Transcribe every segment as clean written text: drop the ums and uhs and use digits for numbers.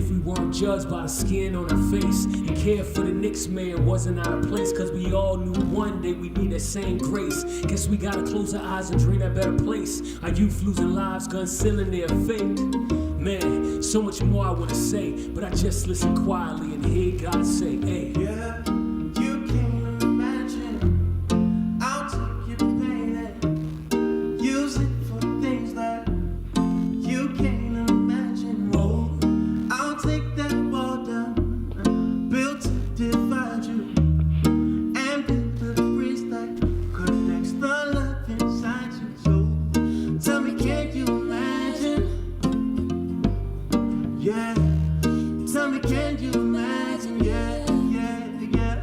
if we weren't judged by the skin on our face. And care for the Knicks, man, wasn't out of place. Cause we all knew one day we need that same grace. Guess we gotta close our eyes and dream that better place. Our youth losing lives, guns sealing their fate. Man, so much more I wanna say, but I just listen quietly and hear God say, hey. Yeah, you can't imagine. I'll take your pain and use it for things that you can't imagine. Whoa, I'll take that wall down, built to divide you, and build the bridge that connects the love inside you. So tell me, can you imagine? Yeah, tell me, can you imagine? Yeah, yeah, yeah.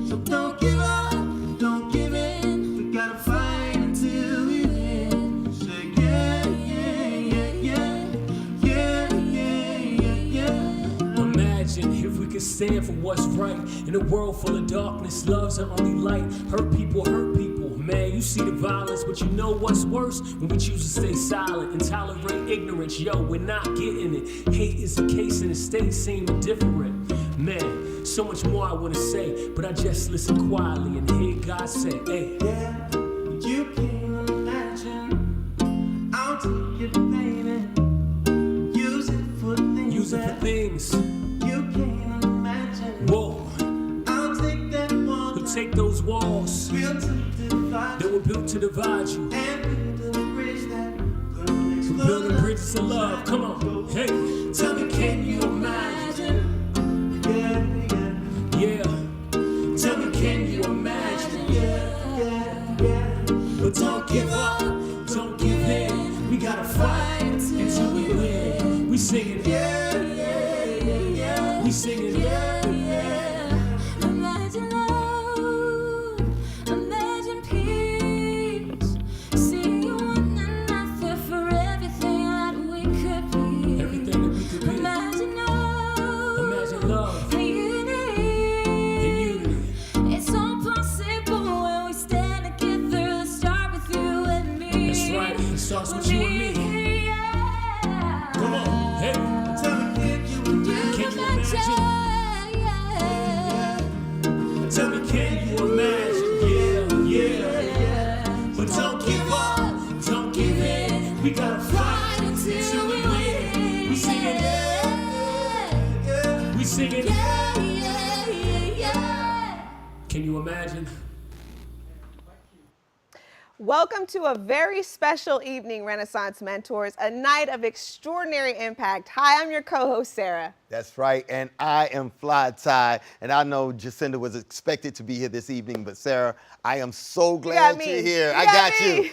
So don't give up, don't give in. We gotta fight until we win. Say yeah, yeah, yeah, yeah, yeah, yeah, yeah. Imagine if we could stand for what's right in a world full of darkness. Love's our only light. Hurt people, man. You see the violence, but you know what's worse? When we choose to stay silent and tolerate ignorance. Yo, we're not getting it. Hate is a case and the stakes seem indifferent. Man, so much more I wanna say, but I just listen quietly and hear God say, hey. Yeah, you can't imagine. I'll take your pain and use it for things. Use it for things. You can't imagine. Whoa. I'll take that wall. We'll take those walls Built to divide that were built to divide you. and build a bridge that connects We're building bridges of love. Come on. Hey. Tell me, can you imagine? Yeah, yeah. Yeah. Tell me, can you imagine? Yeah, yeah, yeah. But don't give up, don't give in. We gotta fight until we win. We singing, Yeah, yeah, yeah, yeah. we singing, Yeah, yeah. Imagine love, imagine peace. See you one another for everything that we could be. everything that we could be. Imagine love, Imagine love and unity. and unity. It's all possible when we stand together. Let's start with you and me. That's right, it starts with you and me. Yeah. Come on, hey. Tell me, can you Can you imagine? Tell me, can you imagine? Yeah, yeah. But don't give up, don't give in. We gotta fight until we win. We singing, we singing. Can you imagine? Welcome to a very special evening, Renaissance Mentors, a night of extraordinary impact. Hi, I'm your co-host, Sarah. That's right, and I am Fly Ty, and I know Jacinda was expected to be here this evening, but Sarah, I am so glad you're here. I got you,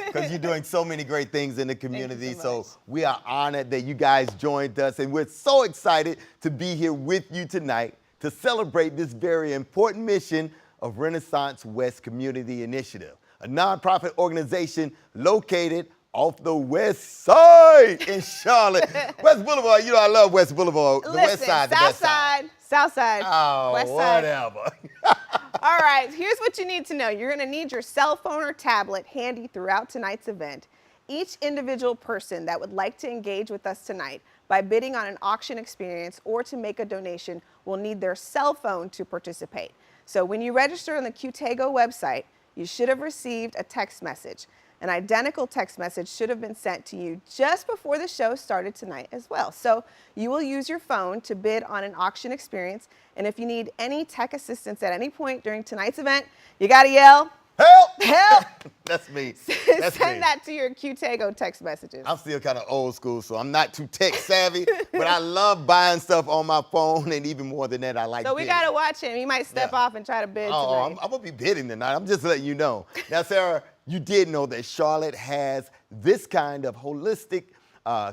because you're doing so many great things in the community, so we are honored that you guys joined us, and we're so excited to be here with you tonight to celebrate this very important mission of Renaissance West Community Initiative, a nonprofit organization located off the west side in Charlotte. West Boulevard, you know I love West Boulevard. The west side, the best side. South side, Oh, west side. whatever. All right, here's what you need to know. You're gonna need your cell phone or tablet handy throughout tonight's event. Each individual person that would like to engage with us tonight by bidding on an auction experience or to make a donation will need their cell phone to participate. So when you register on the Qtego website, you should have received a text message. An identical text message should have been sent to you just before the show started tonight as well. So you will use your phone to bid on an auction experience. And if you need any tech assistance at any point during tonight's event, you gotta yell, Help! help! That's me. That's Send me. that to your Qtego text messages. I'm still kind of old school, so I'm not too tech savvy, but I love buying stuff on my phone, and even more than that, I like So we bidding. gotta watch him. He might step Yeah. off and try to bid Oh, tonight. I'm gonna be bidding tonight. I'm just letting you know. Now, Sarah, you did know that Charlotte has this kind of holistic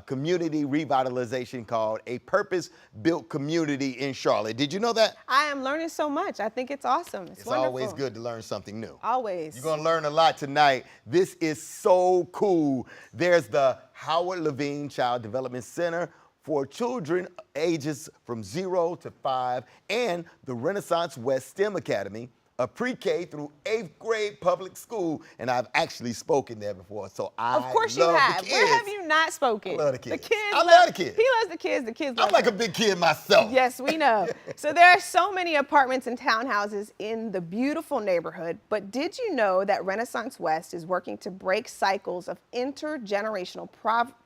community revitalization called a purpose-built community in Charlotte. Did you know that? I am learning so much. I think it's awesome. It's It's wonderful. always good to learn something new. Always. You're gonna learn a lot tonight. This is so cool. There's the Howard Levine Child Development Center for children ages from 0 to 5 and the Renaissance West STEM Academy, a pre-K through 8th grade public school, and I've actually spoken there before, so I Of course you love have. the Where kids. have you not spoken. I love the kids. I love love the kids. He loves the kids. The kids love I'm like him. a big kid myself. Yes, we know. So there are so many apartments and townhouses in the beautiful neighborhood, but did you know that Renaissance West is working to break cycles of intergenerational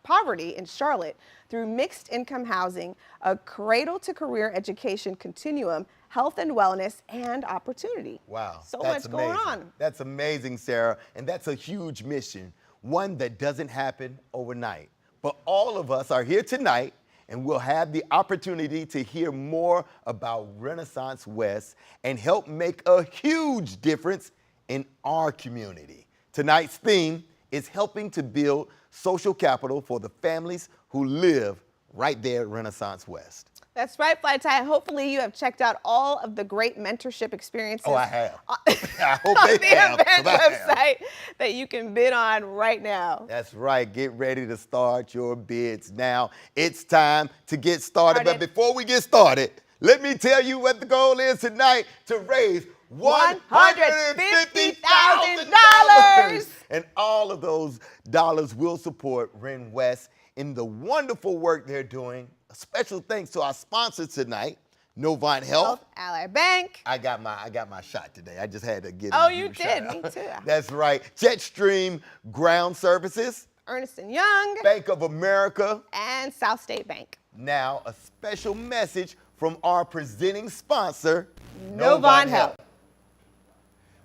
poverty in Charlotte through mixed income housing, a cradle to career education continuum, health and wellness, and opportunity. Wow. So that's much going amazing. on. That's amazing, Sarah. And that's a huge mission, one that doesn't happen overnight. But all of us are here tonight, and we'll have the opportunity to hear more about Renaissance West and help make a huge difference in our community. Tonight's theme is helping to build social capital for the families who live right there at Renaissance West. That's right, Fly Tie. Hopefully you have checked out all of the great mentorship experiences. Oh, I have. I hope on they the have, 'cause event I have. website that you can bid on right now. That's right. Get ready to start your bids now. It's time to get started. But before we get started, let me tell you what the goal is tonight: to raise $150,000. And all of those dollars will support Ren West in the wonderful work they're doing. A special thanks to our sponsors tonight, Novant Health. Ally Bank. I got my shot today. I just had to get Oh, a you shout did. out. Me too. That's right. Jetstream Ground Services, Ernst & Young. Bank of America. And South State Bank. Now, a special message from our presenting sponsor, Novant Health.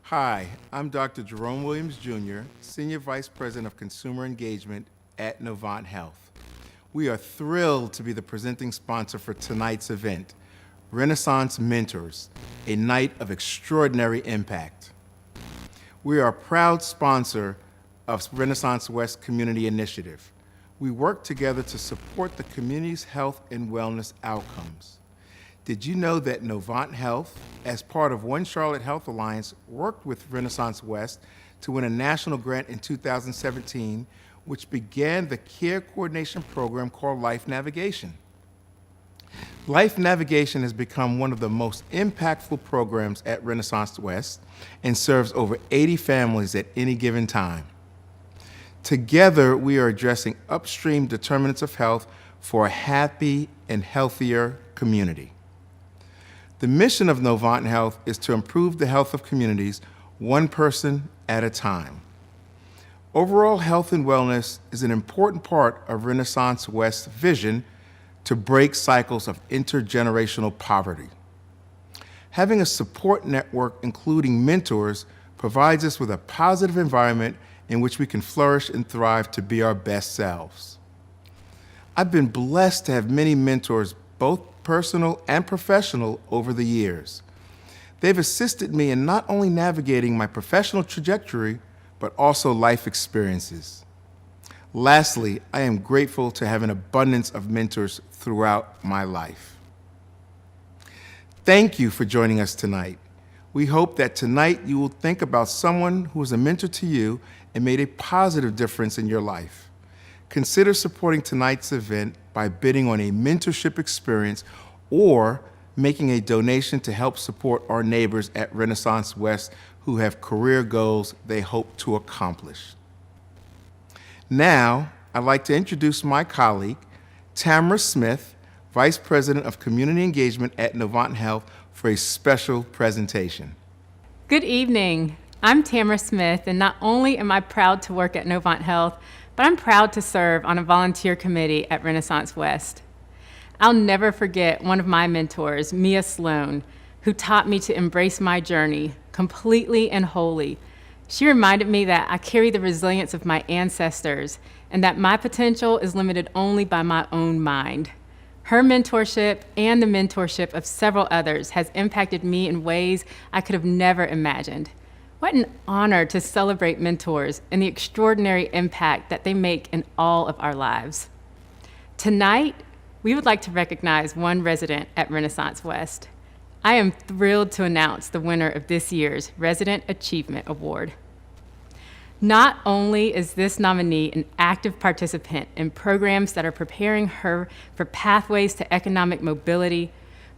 Hi, I'm Dr. Jerome Williams Jr., Senior Vice President of Consumer Engagement at Novant Health. We are thrilled to be the presenting sponsor for tonight's event, Renaissance Mentors, a night of extraordinary impact. We are a proud sponsor of Renaissance West Community Initiative. We work together to support the community's health and wellness outcomes. Did you know that Novant Health, as part of One Charlotte Health Alliance, worked with Renaissance West to win a national grant in 2017, which began the care coordination program called Life Navigation? Life Navigation has become one of the most impactful programs at Renaissance West and serves over 80 families at any given time. Together, we are addressing upstream determinants of health for a happy and healthier community. The mission of Novant Health is to improve the health of communities one person at a time. Overall health and wellness is an important part of Renaissance West's vision to break cycles of intergenerational poverty. Having a support network, including mentors, provides us with a positive environment in which we can flourish and thrive to be our best selves. I've been blessed to have many mentors, both personal and professional, over the years. They've assisted me in not only navigating my professional trajectory, but also life experiences. Lastly, I am grateful to have an abundance of mentors throughout my life. Thank you for joining us tonight. We hope that tonight you will think about someone who was a mentor to you and made a positive difference in your life. Consider supporting tonight's event by bidding on a mentorship experience or making a donation to help support our neighbors at Renaissance West who have career goals they hope to accomplish. Now, I'd like to introduce my colleague, Tamara Smith, Vice President of Community Engagement at Novant Health, for a special presentation. Good evening. I'm Tamara Smith, and not only am I proud to work at Novant Health, but I'm proud to serve on a volunteer committee at Renaissance West. I'll never forget one of my mentors, Mia Sloan, who taught me to embrace my journey completely and wholly. She reminded me that I carry the resilience of my ancestors and that my potential is limited only by my own mind. Her mentorship and the mentorship of several others has impacted me in ways I could have never imagined. What an honor to celebrate mentors and the extraordinary impact that they make in all of our lives. Tonight, we would like to recognize one resident at Renaissance West. I am thrilled to announce the winner of this year's Resident Achievement Award. Not only is this nominee an active participant in programs that are preparing her for pathways to economic mobility,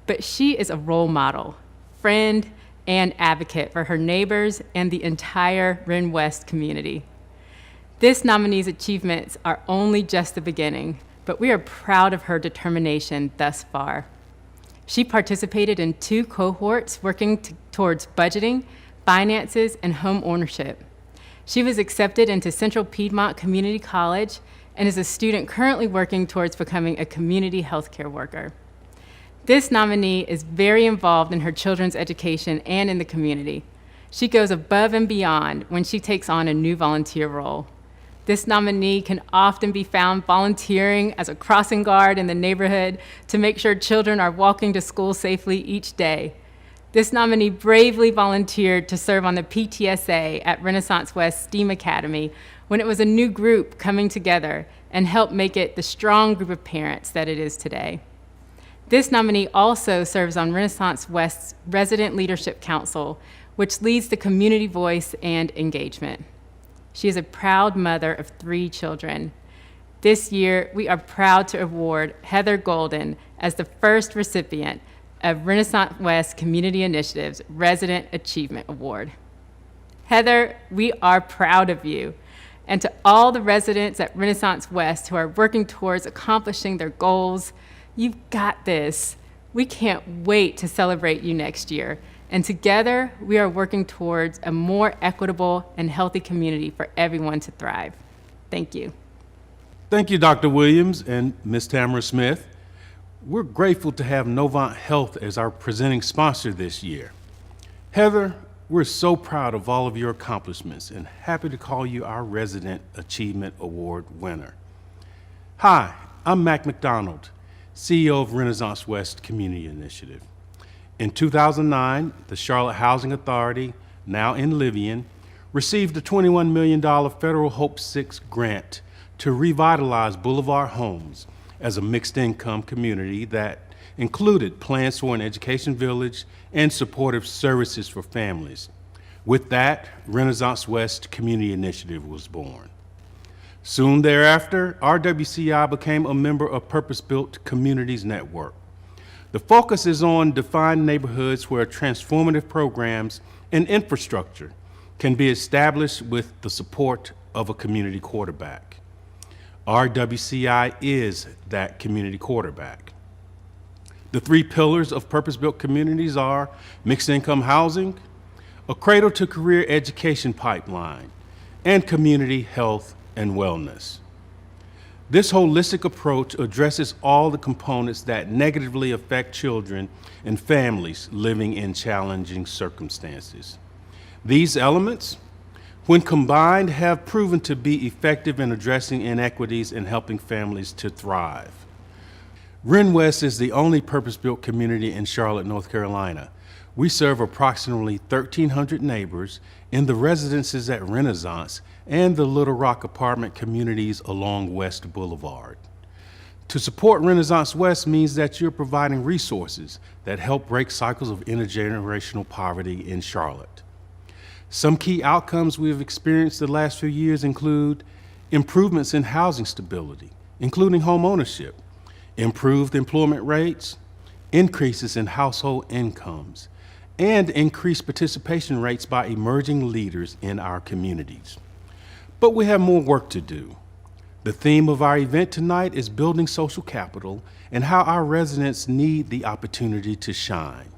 but she is a role model, friend, and advocate for her neighbors and the entire Ren West community. This nominee's achievements are only just the beginning, but we are proud of her determination thus far. She participated in 2 cohorts working towards budgeting, finances, and home ownership. She was accepted into Central Piedmont Community College and is a student currently working towards becoming a community healthcare worker. This nominee is very involved in her children's education and in the community. She goes above and beyond when she takes on a new volunteer role. This nominee can often be found volunteering as a crossing guard in the neighborhood to make sure children are walking to school safely each day. This nominee bravely volunteered to serve on the PTSA at Renaissance West STEAM Academy when it was a new group coming together and helped make it the strong group of parents that it is today. This nominee also serves on Renaissance West's Resident Leadership Council, which leads the community voice and engagement. She is a proud mother of 3 children. This year, we are proud to award Heather Golden as the first recipient of Renaissance West Community Initiative's Resident Achievement Award. Heather, we are proud of you. And to all the residents at Renaissance West who are working towards accomplishing their goals, you've got this. We can't wait to celebrate you next year. And together, we are working towards a more equitable and healthy community for everyone to thrive. Thank you. Thank you, Dr. Williams and Ms. Tamara Smith. We're grateful to have Novant Health as our presenting sponsor this year. Heather, we're so proud of all of your accomplishments and happy to call you our Resident Achievement Award winner. Hi, I'm Mac McDonald, CEO of Renaissance West Community Initiative. In 2009, the Charlotte Housing Authority, now in Livian, received a $21 million federal Hope 6 grant to revitalize Boulevard Homes as a mixed-income community that included plans for an education village and supportive services for families. With that, Renaissance West Community Initiative was born. Soon thereafter, RWCI became a member of Purpose-Built Communities Network. The focus is on defined neighborhoods where transformative programs and infrastructure can be established with the support of a community quarterback. RWCI is that community quarterback. The 3 pillars of purpose-built communities are mixed income housing, a cradle to career education pipeline, and community health and wellness. This holistic approach addresses all the components that negatively affect children and families living in challenging circumstances. These elements, when combined, have proven to be effective in addressing inequities and helping families to thrive. RenWest is the only purpose-built community in Charlotte, North Carolina. We serve approximately 1,300 neighbors in the residences at Renaissance and the Little Rock apartment communities along West Boulevard. To support Renaissance West means that you're providing resources that help break cycles of intergenerational poverty in Charlotte. Some key outcomes we have experienced the last few years include improvements in housing stability, including home ownership, improved employment rates, increases in household incomes, and increased participation rates by emerging leaders in our communities. But we have more work to do. The theme of our event tonight is building social capital and how our residents need the opportunity to shine.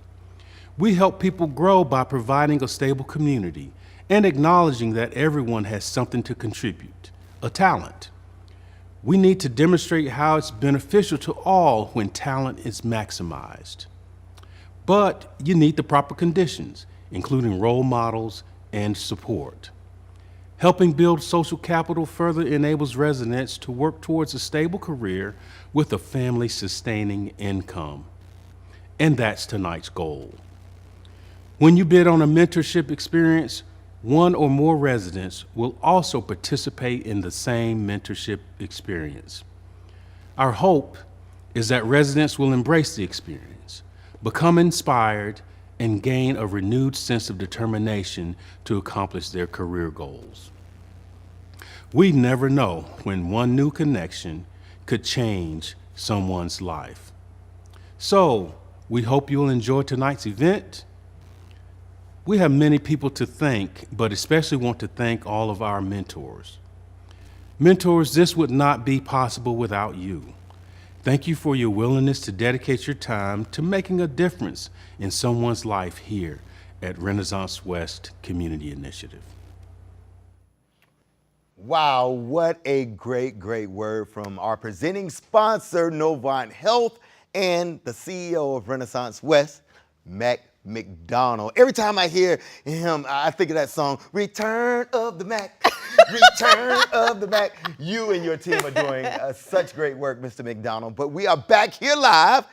We help people grow by providing a stable community and acknowledging that everyone has something to contribute, a talent. We need to demonstrate how it's beneficial to all when talent is maximized. But you need the proper conditions, including role models and support. Helping build social capital further enables residents to work towards a stable career with a family-sustaining income. And that's tonight's goal. When you bid on a mentorship experience, 1 or more residents will also participate in the same mentorship experience. Our hope is that residents will embrace the experience, become inspired, and gain a renewed sense of determination to accomplish their career goals. We never know when one new connection could change someone's life. So, we hope you'll enjoy tonight's event. We have many people to thank, but especially want to thank all of our mentors. Mentors, this would not be possible without you. Thank you for your willingness to dedicate your time to making a difference in someone's life here at Renaissance West Community Initiative. Wow, what a great, great word from our presenting sponsor, Novant Health, and the CEO of Renaissance West, Mac McDonald. Every time I hear him, I think of that song, Return of the Mac, Return of the Mac. You and your team are doing such great work, Mr. McDonald. But we are back here live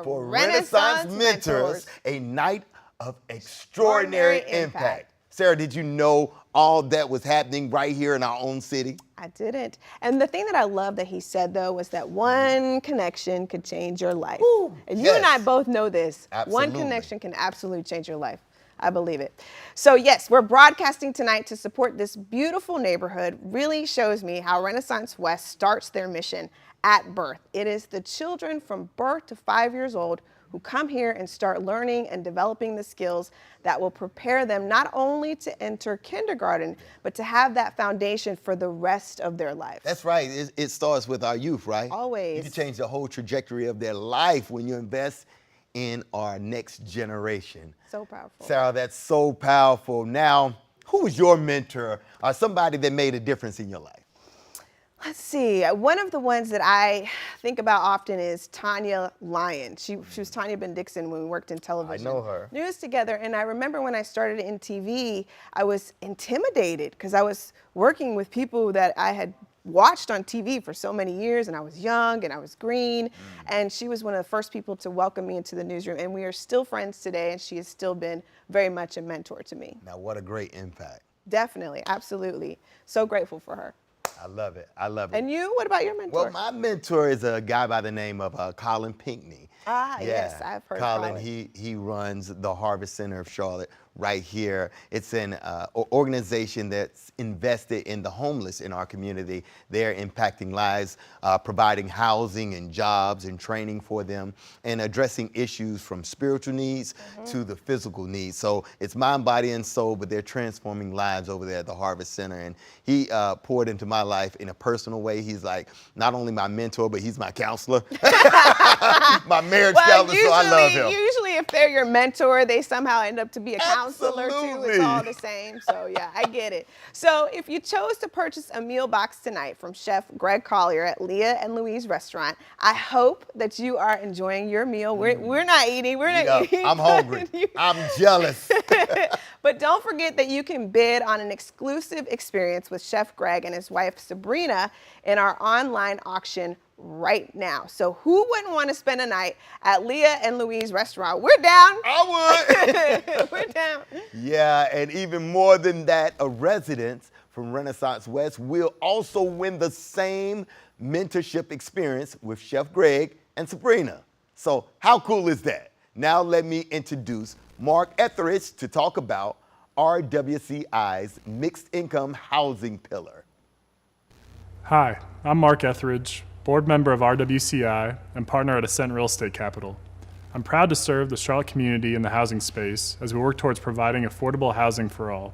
for Renaissance Mentors, a night of extraordinary impact. Sarah, did you know all that was happening right here in our own city? I didn't. And the thing that I love that he said, though, was that one connection could change your life. Ooh, and yes. you and I both know this. Absolutely. One connection can absolutely change your life. I believe it. So yes, we're broadcasting tonight to support this beautiful neighborhood. Really shows me how Renaissance West starts their mission at birth. It is the children from birth to 5 years old who come here and start learning and developing the skills that will prepare them not only to enter kindergarten, but to have that foundation for the rest of their life. That's right. It starts with our youth, right? Always. You can change the whole trajectory of their life when you invest in our next generation. So powerful. Sarah, that's so powerful. Now, who was your mentor or somebody that made a difference in your life? Let's see. One of the ones that I think about often is Tanya Lyon. She was Tanya Ben Dixon when we worked in television. I know her. News together. And I remember when I started in TV, I was intimidated because I was working with people that I had watched on TV for so many years, and I was young and I was green. And she was one of the first people to welcome me into the newsroom. And we are still friends today, and she has still been very much a mentor to me. Now, what a great impact. Definitely. Absolutely. So grateful for her. I love it. I love it. And you, what about your mentor? Well, my mentor is a guy by the name of Colin Pinckney. Yes, I've heard Colin. Colin. He runs the Harvest Center of Charlotte right here. It's an organization that's invested in the homeless in our community. They're impacting lives, providing housing and jobs and training for them, and addressing issues from spiritual needs to the physical needs. So it's mind, body, and soul, but they're transforming lives over there at the Harvest Center. And he poured into my life in a personal way. He's like not only my mentor, but he's my counselor. My marriage counselor, so I love him. Usually if they're your mentor, they somehow end up to be a counselor too. Absolutely. It's all the same. So yeah, I get it. So if you chose to purchase a meal box tonight from Chef Greg Collier at Leah and Louise Restaurant, I hope that you are enjoying your meal. We're not eating. We're not eating. I'm hungry. I'm jealous. But don't forget that you can bid on an exclusive experience with Chef Greg and his wife Sabrina in our online auction right now. So who wouldn't want to spend a night at Leah and Louise Restaurant? We're down. I would. We're down. Yeah, and even more than that, a resident from Renaissance West will also win the same mentorship experience with Chef Greg and Sabrina. So how cool is that? Now let me introduce Mark Etheridge to talk about RWCI's mixed income housing pillar. Hi, I'm Mark Etheridge, board member of RWCI and partner at Ascent Real Estate Capital. I'm proud to serve the Charlotte community in the housing space as we work towards providing affordable housing for all.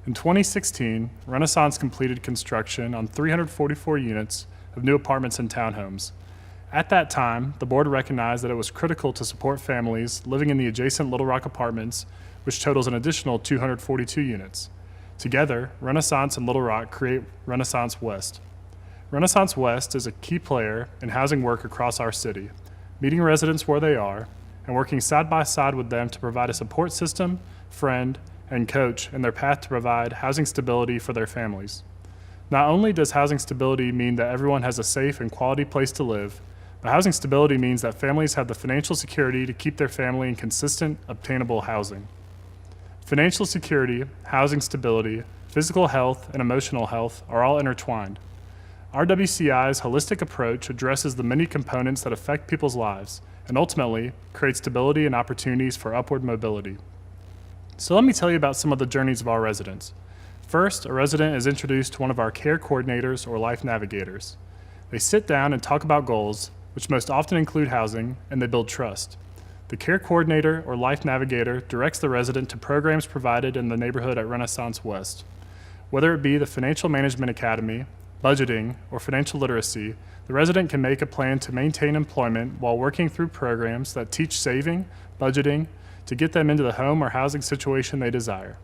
In 2016, Renaissance completed construction on 344 units of new apartments and townhomes. At that time, the board recognized that it was critical to support families living in the adjacent Little Rock apartments, which totals an additional 242 units. Together, Renaissance and Little Rock create Renaissance West. Renaissance West is a key player in housing work across our city, meeting residents where they are and working side by side with them to provide a support system, friend, and coach in their path to provide housing stability for their families. Not only does housing stability mean that everyone has a safe and quality place to live, but housing stability means that families have the financial security to keep their family in consistent, obtainable housing. Financial security, housing stability, physical health, and emotional health are all intertwined. RWCI's holistic approach addresses the many components that affect people's lives and ultimately create stability and opportunities for upward mobility. So let me tell you about some of the journeys of our residents. First, a resident is introduced to one of our care coordinators or life navigators. They sit down and talk about goals, which most often include housing, and they build trust. The care coordinator or life navigator directs the resident to programs provided in the neighborhood at Renaissance West. Whether it be the Financial Management Academy, budgeting, or financial literacy, the resident can make a plan to maintain employment while working through programs that teach saving, budgeting, to get them into the home or housing situation they desire.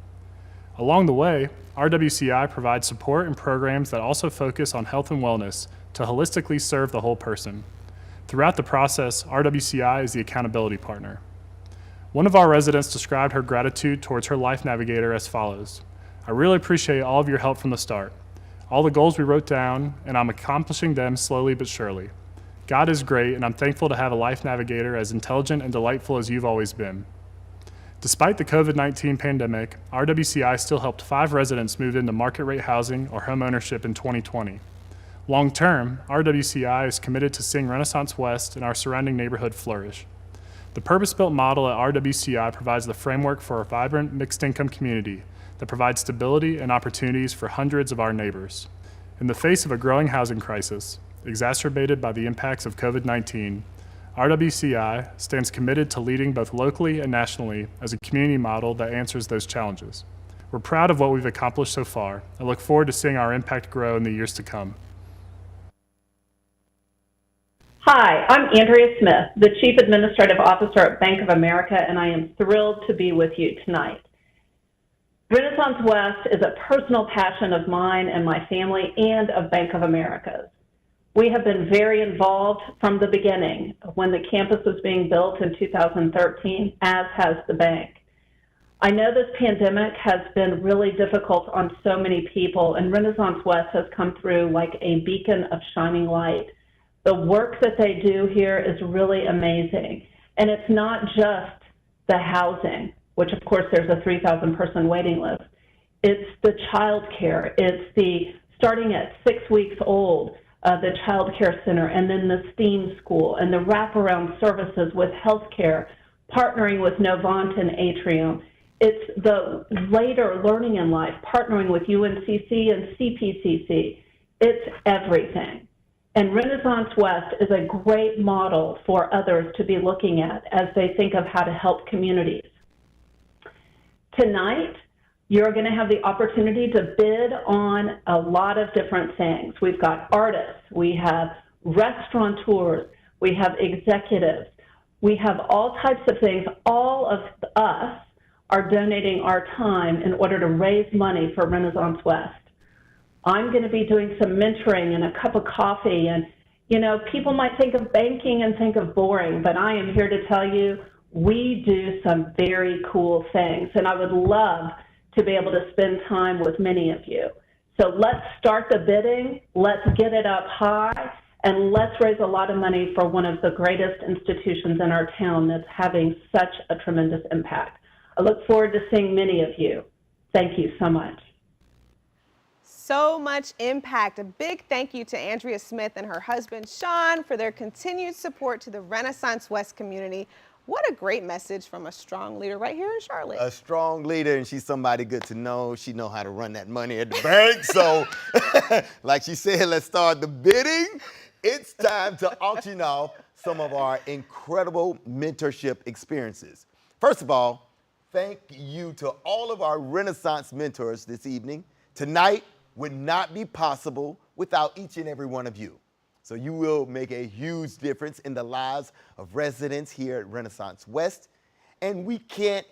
Along the way, RWCI provides support and programs that also focus on health and wellness to holistically serve the whole person. Throughout the process, RWCI is the accountability partner. One of our residents described her gratitude towards her life navigator as follows: "I really appreciate all of your help from the start. All the goals we wrote down, and I'm accomplishing them slowly but surely. God is great, and I'm thankful to have a life navigator as intelligent and delightful as you've always been." Despite the COVID-19 pandemic, RWCI still helped 5 residents move into market rate housing or home ownership in 2020. Long term, RWCI is committed to seeing Renaissance West and our surrounding neighborhood flourish. The purpose-built model at RWCI provides the framework for a vibrant mixed-income community that provides stability and opportunities for hundreds of our neighbors. In the face of a growing housing crisis, exacerbated by the impacts of COVID-19, RWCI stands committed to leading both locally and nationally as a community model that answers those challenges. We're proud of what we've accomplished so far and look forward to seeing our impact grow in the years to come. Hi, I'm Andrea Smith, the Chief Administrative Officer at Bank of America, and I am thrilled to be with you tonight. Renaissance West is a personal passion of mine and my family and of Bank of America's. We have been very involved from the beginning when the campus was being built in 2013, as has the bank. I know this pandemic has been really difficult on so many people, and Renaissance West has come through like a beacon of shining light. The work that they do here is really amazing. And it's not just the housing, which of course there's a 3,000 person waiting list. It's the child care. It's the starting at 6 weeks old, the child care center, and then the STEAM school and the wraparound services with healthcare, partnering with Novant and Atrium. It's the later learning in life, partnering with UNCC and CPCC. It's everything. And Renaissance West is a great model for others to be looking at as they think of how to help communities. Tonight, you're going to have the opportunity to bid on a lot of different things. We've got artists, we have restaurateurs, we have executives, we have all types of things. All of us are donating our time in order to raise money for Renaissance West. I'm going to be doing some mentoring and a cup of coffee, and you know, people might think of banking and think of boring, but I am here to tell you we do some very cool things, and I would love to be able to spend time with many of you. So let's start the bidding, let's get it up high, and let's raise a lot of money for one of the greatest institutions in our town that's having such a tremendous impact. I look forward to seeing many of you. Thank you so much. So much impact. A big thank you to Andrea Smith and her husband, Sean, for their continued support to the Renaissance West community. What a great message from a strong leader right here in Charlotte. A strong leader, and she's somebody good to know. She know how to run that money at the bank. So, like she said, let's start the bidding. It's time to auction off some of our incredible mentorship experiences. First of all, thank you to all of our Renaissance mentors this evening. Tonight would not be possible without each and every one of you. So you will make a huge difference in the lives of residents here at Renaissance West. And we can't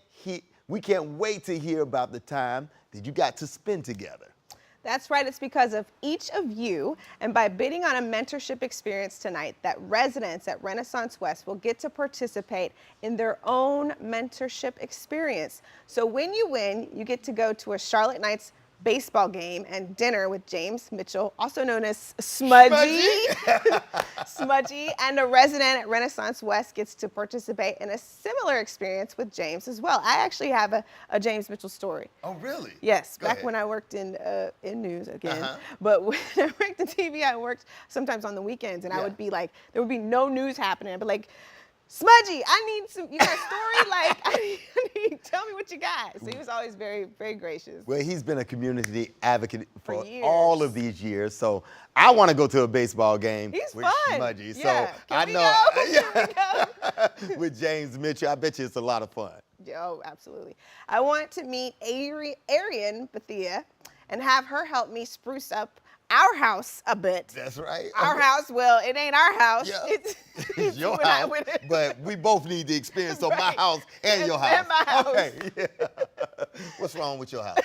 wait to hear about the time that you got to spend together. That's right, it's because of each of you, and by bidding on a mentorship experience tonight, that residents at Renaissance West will get to participate in their own mentorship experience. So when you win, you get to go to a Charlotte Knights baseball game and dinner with James Mitchell, also known as Smudgy. Smudgy, and a resident at Renaissance West gets to participate in a similar experience with James as well. I actually have a James Mitchell story. Oh, really? Yes, Go back ahead. when I worked in news again. But when I worked in TV, I worked sometimes on the weekends, and I would be like, there would be no news happening, but like, Smudgy, I need some, you got a story? Like, I need, tell me what you got. So he was always very, very gracious. Well, he's been a community advocate for years. all of these years. So I want to go to a baseball game He's with fun. Smudgy. Yeah. So Can I we know go? with James Mitchell, I bet you it's a lot of fun. Oh, absolutely. I want to meet Arian Bethia and have her help me spruce up our house a bit. That's right. Our house, well, it ain't our house. Yeah. It's your when I house, went in. but we both need the experience. So my Right. house and your house. And my house. Okay. Yeah. What's wrong with your house?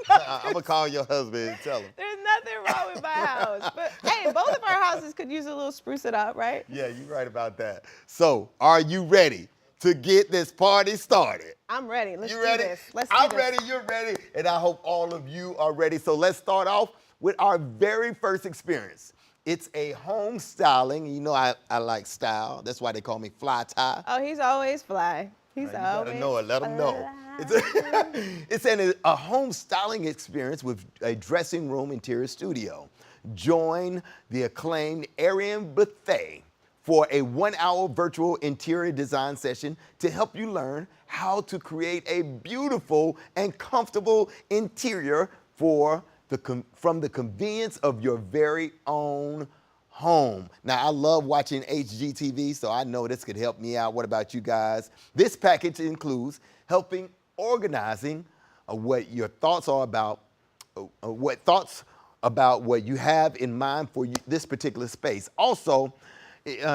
I'm gonna call your husband and tell him. There's nothing wrong with my house. But hey, both of our houses could use a little spruce it up, right? Yeah, you're right about that. So, are you ready to get this party started? I'm ready. Let's You do ready? this. Let's do I'm this. ready, you're ready, and I hope all of you are ready. So let's start off with our very first experience. It's a home styling. You know I like style. That's why they call me Fly Tie. Oh, he's always fly. He's You always gotta know it, let them know. fly. It's a home styling experience with a dressing room interior studio. Join the acclaimed Ariane Buffet for a 1-hour virtual interior design session to help you learn how to create a beautiful and comfortable interior from the convenience of your very own home. Now, I love watching HGTV, so I know this could help me out. What about you guys? This package includes helping organizing what your thoughts are about, what you have in mind for this particular space. Also,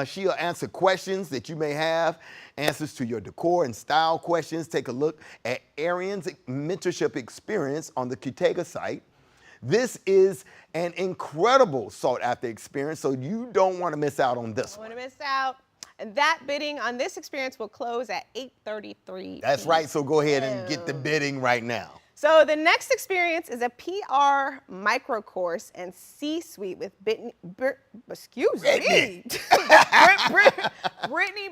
she'll answer questions that you may have, answers to your decor and style questions. Take a look at Ariane's mentorship experience on the Cutega site. This is an incredible sought-after experience, so you don't want to miss out on this one. Don't want to miss out. And that bidding on this experience will close at 8:33. That's right, so go ahead and get the bidding right now. So the next experience is a PR micro course and C-suite with Brittany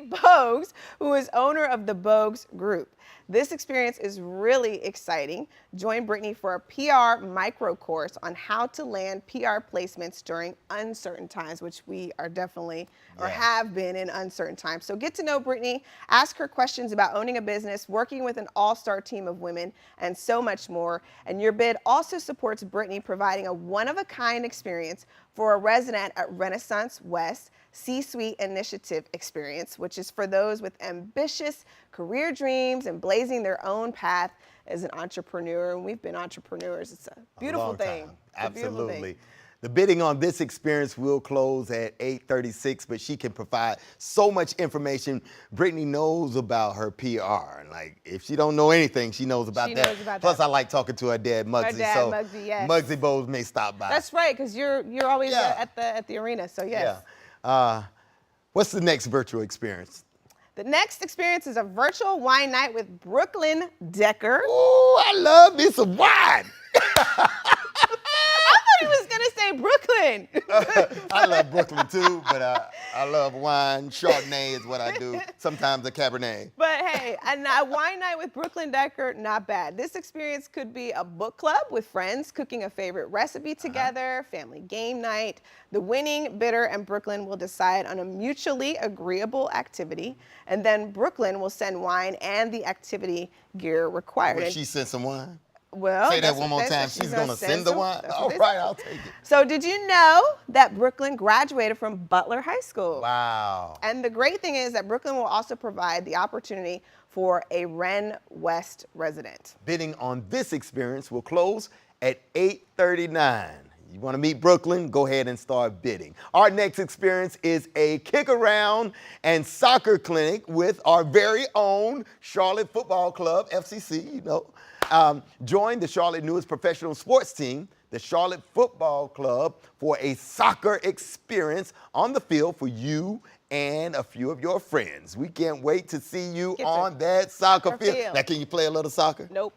Bogues, who is owner of the Bogues Group. This experience is really exciting. Join Brittany for a PR micro course on how to land PR placements during uncertain times, which we are definitely or have been in uncertain times. So get to know Brittany, ask her questions about owning a business, working with an all-star team of women, and so much more. And your bid also supports Brittany providing a one-of-a-kind experience for a resident at Renaissance West C-Suite Initiative Experience, which is for those with ambitious career dreams and blazing their own path as an entrepreneur. And we've been entrepreneurs. It's a beautiful thing. Absolutely. The bidding on this experience will close at 8:36, but she can provide so much information. Brittany knows about her PR. And like, if she don't know anything, she knows about that. Knows about Plus, that. I like talking to her dad, Muggsy. Her dad, so Muggsy, yes. Muggsy Bowes may stop by. That's right, because you're always at the arena. So yes. Yeah. What's the next virtual experience? The next experience is a virtual wine night with Brooklyn Decker. Ooh, I love me some wine. I thought he was gonna say Brooklyn. I love Brooklyn too, but I love wine. Chardonnay is what I do. Sometimes a Cabernet. But hey, a wine night with Brooklyn Decker, not bad. This experience could be a book club with friends, cooking a favorite recipe together, family game night. The winning bidder and Brooklyn will decide on a mutually agreeable activity, and then Brooklyn will send wine and the activity gear required. Will she send some wine? Well, say that that's one what more they time. said. She's gonna send the wine. That's All what they right, said. I'll take it. So did you know that Brooklyn graduated from Butler High School? Wow. And the great thing is that Brooklyn will also provide the opportunity for a Ren West resident. Bidding on this experience will close at 8:39. You want to meet Brooklyn? Go ahead and start bidding. Our next experience is a kick around and soccer clinic with our very own Charlotte Football Club, FCC, you know. Join the Charlotte newest professional sports team, the Charlotte Football Club, for a soccer experience on the field for you and a few of your friends. We can't wait to see you on that soccer field. Now, can you play a little soccer? Nope.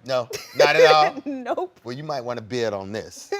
No, not at all? Nope. Well, you might want to bid on this.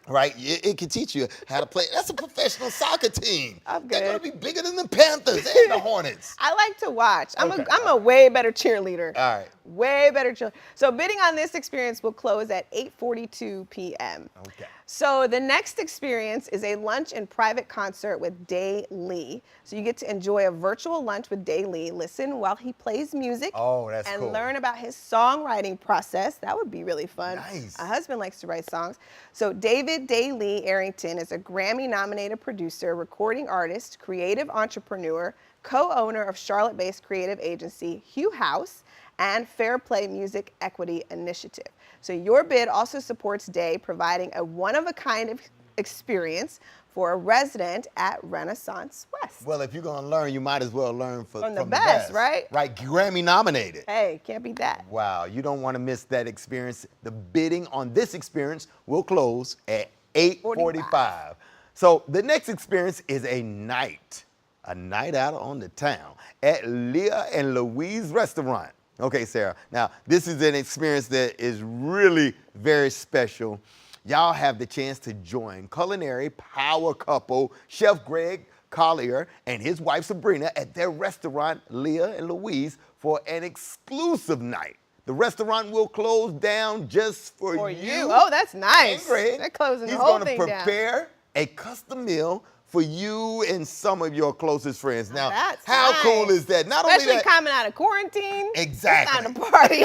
Right? It can teach you how to play. That's a professional soccer team. I'm good. They're going to be bigger than the Panthers and the Hornets. I like to watch. I'm Okay. a way better cheerleader. All right. Way better cheerleader. So bidding on this experience will close at 8:42 p.m. Okay. So the next experience is a lunch and private concert with Day Lee. So you get to enjoy a virtual lunch with Day Lee, listen while he plays music, Oh, that's and cool. learn about his songwriting process. That would be really fun. Nice. My husband likes to write songs. So David Day Lee Arrington is a Grammy-nominated producer, recording artist, creative entrepreneur, co-owner of Charlotte-based creative agency Hugh House and Fair Play Music Equity Initiative. So your bid also supports Day, providing a one-of-a-kind experience for a resident at Renaissance West. Well, if you're going to learn, you might as well learn from the best, right? Right, Grammy nominated. Hey, can't beat that. Wow, you don't want to miss that experience. The bidding on this experience will close at 8:45. So the next experience is a night out on the town at Leah and Louise Restaurant. Okay, Sarah, now this is an experience that is really very special. Y'all have the chance to join culinary power couple Chef Greg Collier and his wife Sabrina at their restaurant, Leah and Louise, for an exclusive night. The restaurant will close down just for you. Oh, that's nice. And Greg. They're closing the whole thing down. He's going to prepare a custom meal for you and some of your closest friends. Now, that's how nice. cool is that? Not Especially only that, coming out of quarantine. Exactly. It's time to party.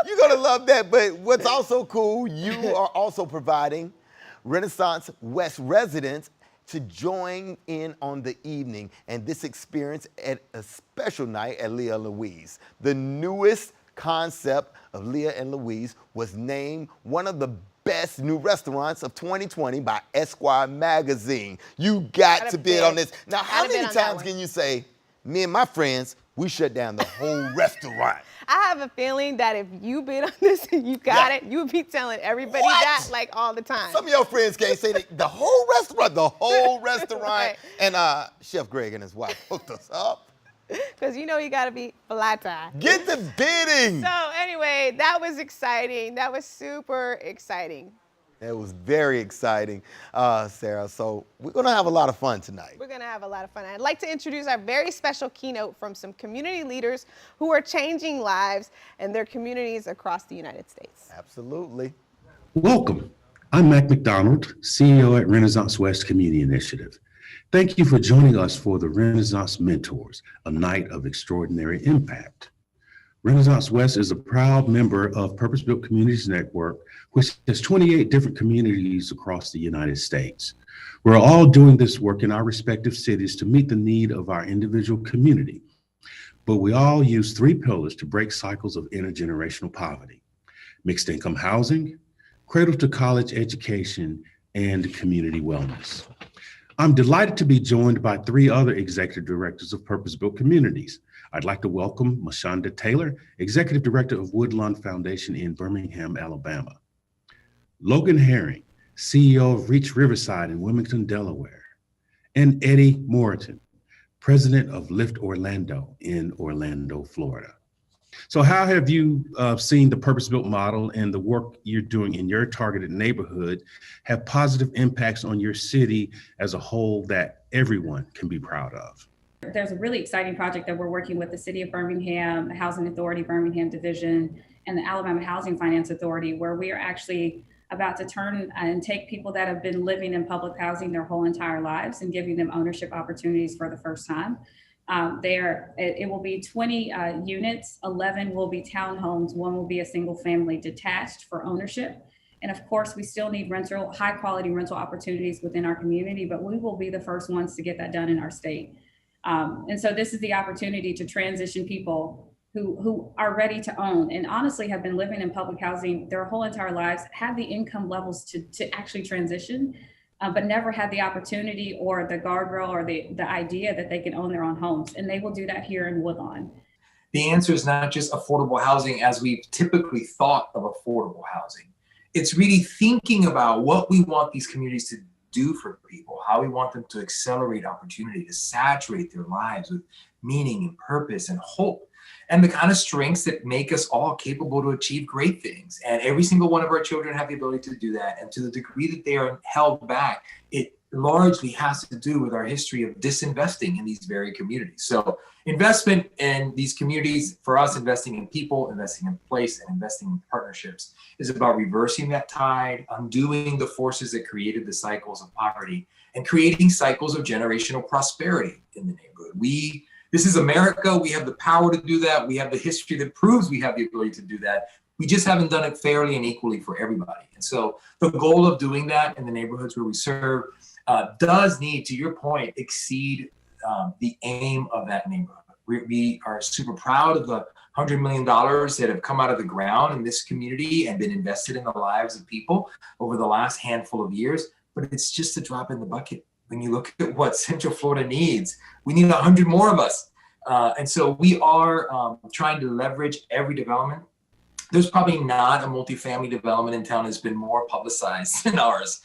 You're going to love that. But what's also cool, you are also providing Renaissance West residents to join in on the evening and this experience at a special night at Leah and Louise. The newest concept of Leah and Louise was named one of the best new restaurants of 2020 by Esquire magazine. You got to bid on this. Now, how many times can you say, me and my friends, we shut down the whole restaurant? I have a feeling that if you bid on this and you got it, you would be telling everybody that like all the time. Some of your friends can't say that the whole restaurant, Right. And Chef Greg and his wife hooked us up. Because you know you got to be flat tie. Get the bidding. So anyway, that was exciting. That was super exciting. It was very exciting, Sarah. So we're going to have a lot of fun tonight. We're going to have a lot of fun. I'd like to introduce our very special keynote from some community leaders who are changing lives in their communities across the United States. Absolutely. Welcome. I'm Mac McDonald, CEO at Renaissance West Community Initiative. Thank you for joining us for the Renaissance Mentors, a night of extraordinary impact. Renaissance West is a proud member of Purpose Built Communities Network, which has 28 different communities across the United States. We're all doing this work in our respective cities to meet the need of our individual community. But we all use three pillars to break cycles of intergenerational poverty: mixed income housing, cradle to college education, and community wellness. I'm delighted to be joined by three other executive directors of Purpose Built Communities. I'd like to welcome Mashonda Taylor, Executive Director of Woodlawn Foundation in Birmingham, Alabama. Logan Herring, CEO of Reach Riverside in Wilmington, Delaware. And Eddie Moreton, President of Lift Orlando in Orlando, Florida. So how have you seen the purpose-built model and the work you're doing in your targeted neighborhood have positive impacts on your city as a whole that everyone can be proud of? There's a really exciting project that we're working with the City of Birmingham, the Housing Authority Birmingham Division, and the Alabama Housing Finance Authority, where we are actually about to turn and take people that have been living in public housing their whole entire lives and giving them ownership opportunities for the first time. It will be 20 units, 11 will be townhomes, one will be a single family detached for ownership. And of course, we still need high quality rental opportunities within our community, but we will be the first ones to get that done in our state. And so this is the opportunity to transition people who are ready to own and honestly have been living in public housing their whole entire lives, have the income levels to actually transition, but never had the opportunity or the guardrail or the idea that they can own their own homes. And they will do that here in Woodlawn. The answer is not just affordable housing as we've typically thought of affordable housing. It's really thinking about what we want these communities to do for people, how we want them to accelerate opportunity, to saturate their lives with meaning and purpose and hope, and the kind of strengths that make us all capable to achieve great things. And every single one of our children have the ability to do that. And to the degree that they are held back, it largely has to do with our history of disinvesting in these very communities. So investment in these communities, for us, investing in people, investing in place, and investing in partnerships is about reversing that tide, undoing the forces that created the cycles of poverty, and creating cycles of generational prosperity in the neighborhood. This is America. We have the power to do that. We have the history that proves we have the ability to do that. We just haven't done it fairly and equally for everybody. And so the goal of doing that in the neighborhoods where we serve does need, to your point, exceed the aim of that neighborhood. We are super proud of the $100 million that have come out of the ground in this community and been invested in the lives of people over the last handful of years, but it's just a drop in the bucket. When you look at what Central Florida needs, we need 100 more of us. And so we are trying to leverage every development. There's probably not a multifamily development in town that's been more publicized than ours.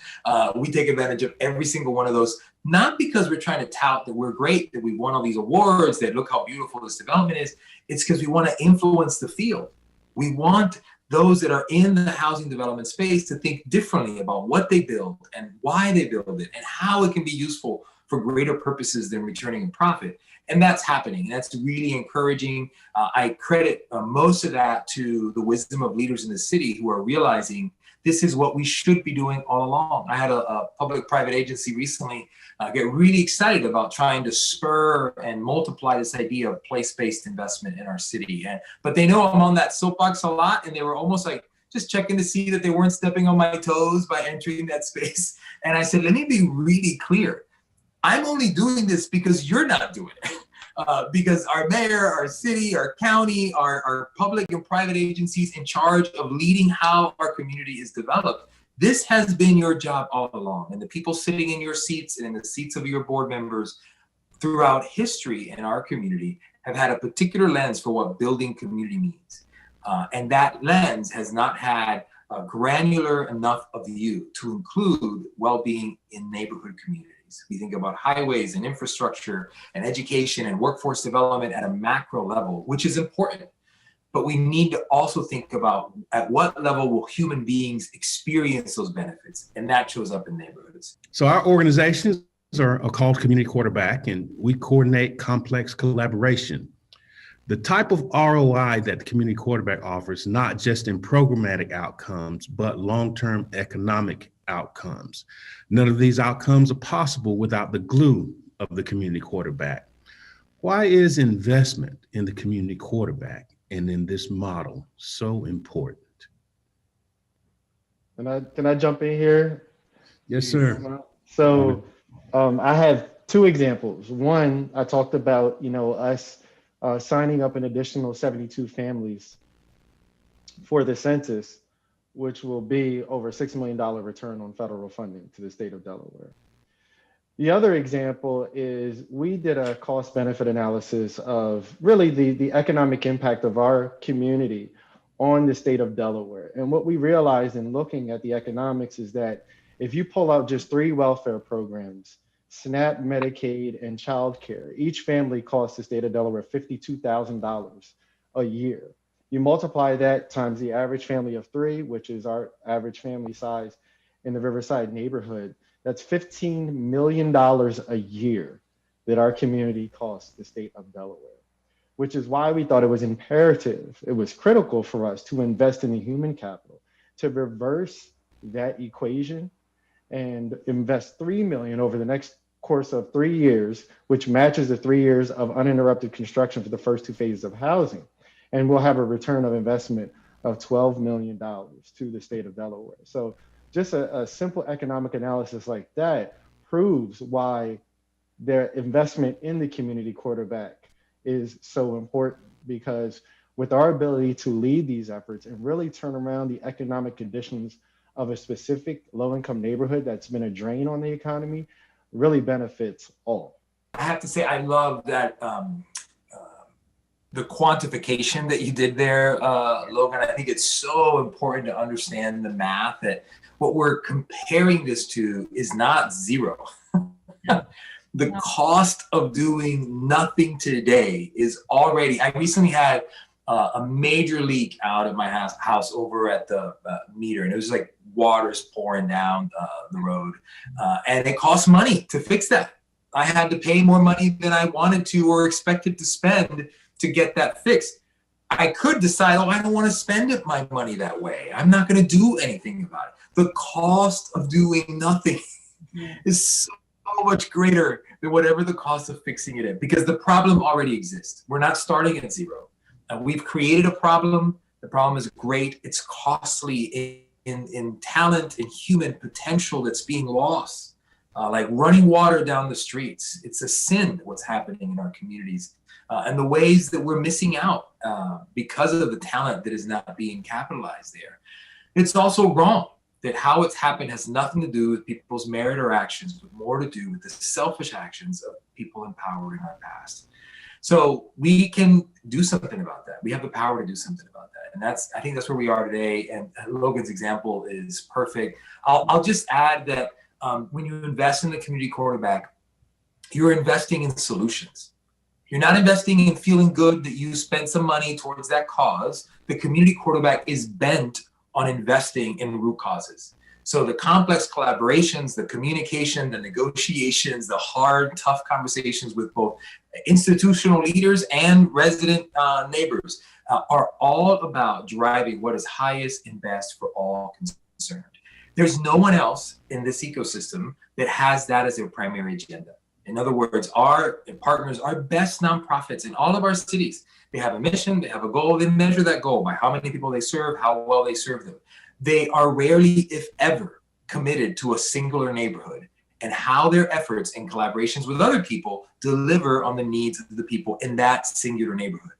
We take advantage of every single one of those, not because we're trying to tout that we're great, that we won all these awards, that look how beautiful this development is. It's because we want to influence the field. We want those that are in the housing development space to think differently about what they build and why they build it and how it can be useful for greater purposes than returning a profit. And that's happening. And that's really encouraging. I credit most of that to the wisdom of leaders in the city who are realizing this is what we should be doing all along. I had a public-private agency recently get really excited about trying to spur and multiply this idea of place-based investment in our city. But they know I'm on that soapbox a lot, and they were almost like just checking to see that they weren't stepping on my toes by entering that space. And I said, let me be really clear. I'm only doing this because you're not doing it. Because our mayor, our city, our county, our public and private agencies in charge of leading how our community is developed. This has been your job all along. And the people sitting in your seats and in the seats of your board members throughout history in our community have had a particular lens for what building community means. And that lens has not had granular enough of view to include well-being in neighborhood communities. We think about highways and infrastructure and education and workforce development at a macro level, which is important. But we need to also think about at what level will human beings experience those benefits? And that shows up in neighborhoods. So our organizations are called Community Quarterback, and we coordinate complex collaboration. The type of ROI that the Community Quarterback offers, not just in programmatic outcomes, but long-term economic outcomes. None of these outcomes are possible without the glue of the Community Quarterback. Why is investment in the Community Quarterback and in this model so important? Can I jump in here? Yes, sir. So I have two examples. One, I talked about, us signing up an additional 72 families for the census, which will be over $6 million return on federal funding to the state of Delaware. The other example is we did a cost benefit analysis of really the economic impact of our community on the state of Delaware. And what we realized in looking at the economics is that if you pull out just 3 welfare programs, SNAP, Medicaid, and child care, each family costs the state of Delaware $52,000 a year. You multiply that times the average family of 3, which is our average family size in the Riverside neighborhood, that's $15 million a year that our community costs the state of Delaware, which is why we thought it was imperative, it was critical for us to invest in the human capital, to reverse that equation and invest $3 million over the next course of 3 years, which matches the 3 years of uninterrupted construction for the first 2 phases of housing. And we'll have a return of investment of $12 million to the state of Delaware. So just a simple economic analysis like that proves why their investment in the Community Quarterback is so important, because with our ability to lead these efforts and really turn around the economic conditions of a specific low-income neighborhood that's been a drain on the economy, really benefits all. I have to say, I love that the quantification that you did there, Logan. I think it's so important to understand the math, that what we're comparing this to is not zero. The cost of doing nothing today is already, I recently had a major leak out of my house over at the meter, and it was like water's pouring down the road, and it costs money to fix that. I had to pay more money than I wanted to or expected to spend to get that fixed. I could decide, oh, I don't want to spend my money that way. I'm not going to do anything about it. The cost of doing nothing is so much greater than whatever the cost of fixing it is, because the problem already exists. We're not starting at zero. We've created a problem. The problem is great. It's costly in talent and human potential that's being lost. Like running water down the streets. It's a sin what's happening in our communities. and the ways that we're missing out because of the talent that is not being capitalized there. It's also wrong that how it's happened has nothing to do with people's merit or actions, but more to do with the selfish actions of people in power in our past. So we can do something about that. We have the power to do something about that. And I think that's where we are today. And Logan's example is perfect. I'll just add that when you invest in the community quarterback, you're investing in solutions. You're not investing in feeling good that you spent some money towards that cause. The community quarterback is bent on investing in root causes. So the complex collaborations, the communication, the negotiations, the hard, tough conversations with both institutional leaders and resident neighbors are all about driving what is highest and best for all concerned. There's no one else in this ecosystem that has that as their primary agenda. In other words, our partners, our best nonprofits in all of our cities, they have a mission, they have a goal, they measure that goal by how many people they serve, how well they serve them. They are rarely, if ever, committed to a singular neighborhood and how their efforts and collaborations with other people deliver on the needs of the people in that singular neighborhood.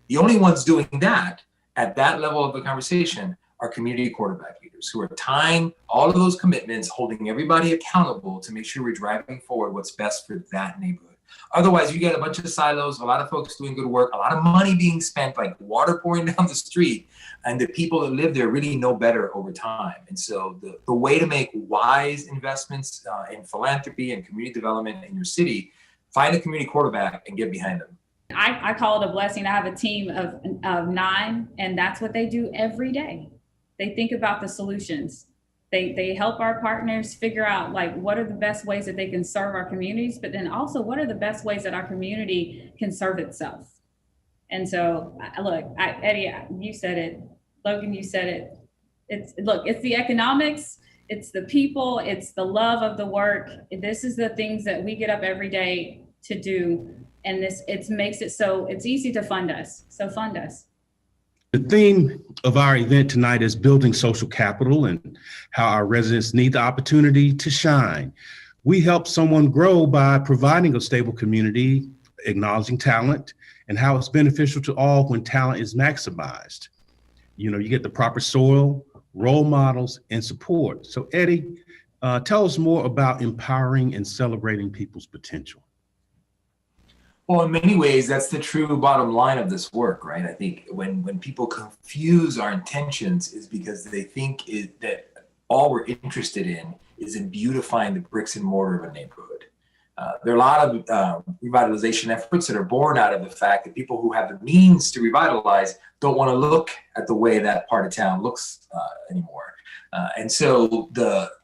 The only ones doing that at that level of the conversation are community quarterback leaders who are tying all of those commitments, holding everybody accountable to make sure we're driving forward what's best for that neighborhood. Otherwise, you get a bunch of silos, a lot of folks doing good work, a lot of money being spent, like water pouring down the street, and the people that live there really know better over time. And so the way to make wise investments in philanthropy and community development in your city, find a community quarterback and get behind them. I call it a blessing. I have a team of 9, and that's what they do every day. They think about the solutions. They help our partners figure out like what are the best ways that they can serve our communities, but then also what are the best ways that our community can serve itself. And so, look, Eddie, you said it. Logan, you said it. It's the economics, it's the people, it's the love of the work. This is the things that we get up every day to do, and it makes it so it's easy to fund us. So fund us. The theme of our event tonight is building social capital and how our residents need the opportunity to shine. We help someone grow by providing a stable community, acknowledging talent, and how it's beneficial to all when talent is maximized. You get the proper soil, role models, and support. So Eddie, tell us more about empowering and celebrating people's potential. Well, in many ways, that's the true bottom line of this work, right? I think when people confuse our intentions is because they think that all we're interested in is in beautifying the bricks and mortar of a neighborhood. There are a lot of revitalization efforts that are born out of the fact that people who have the means to revitalize don't want to look at the way that part of town looks anymore. And so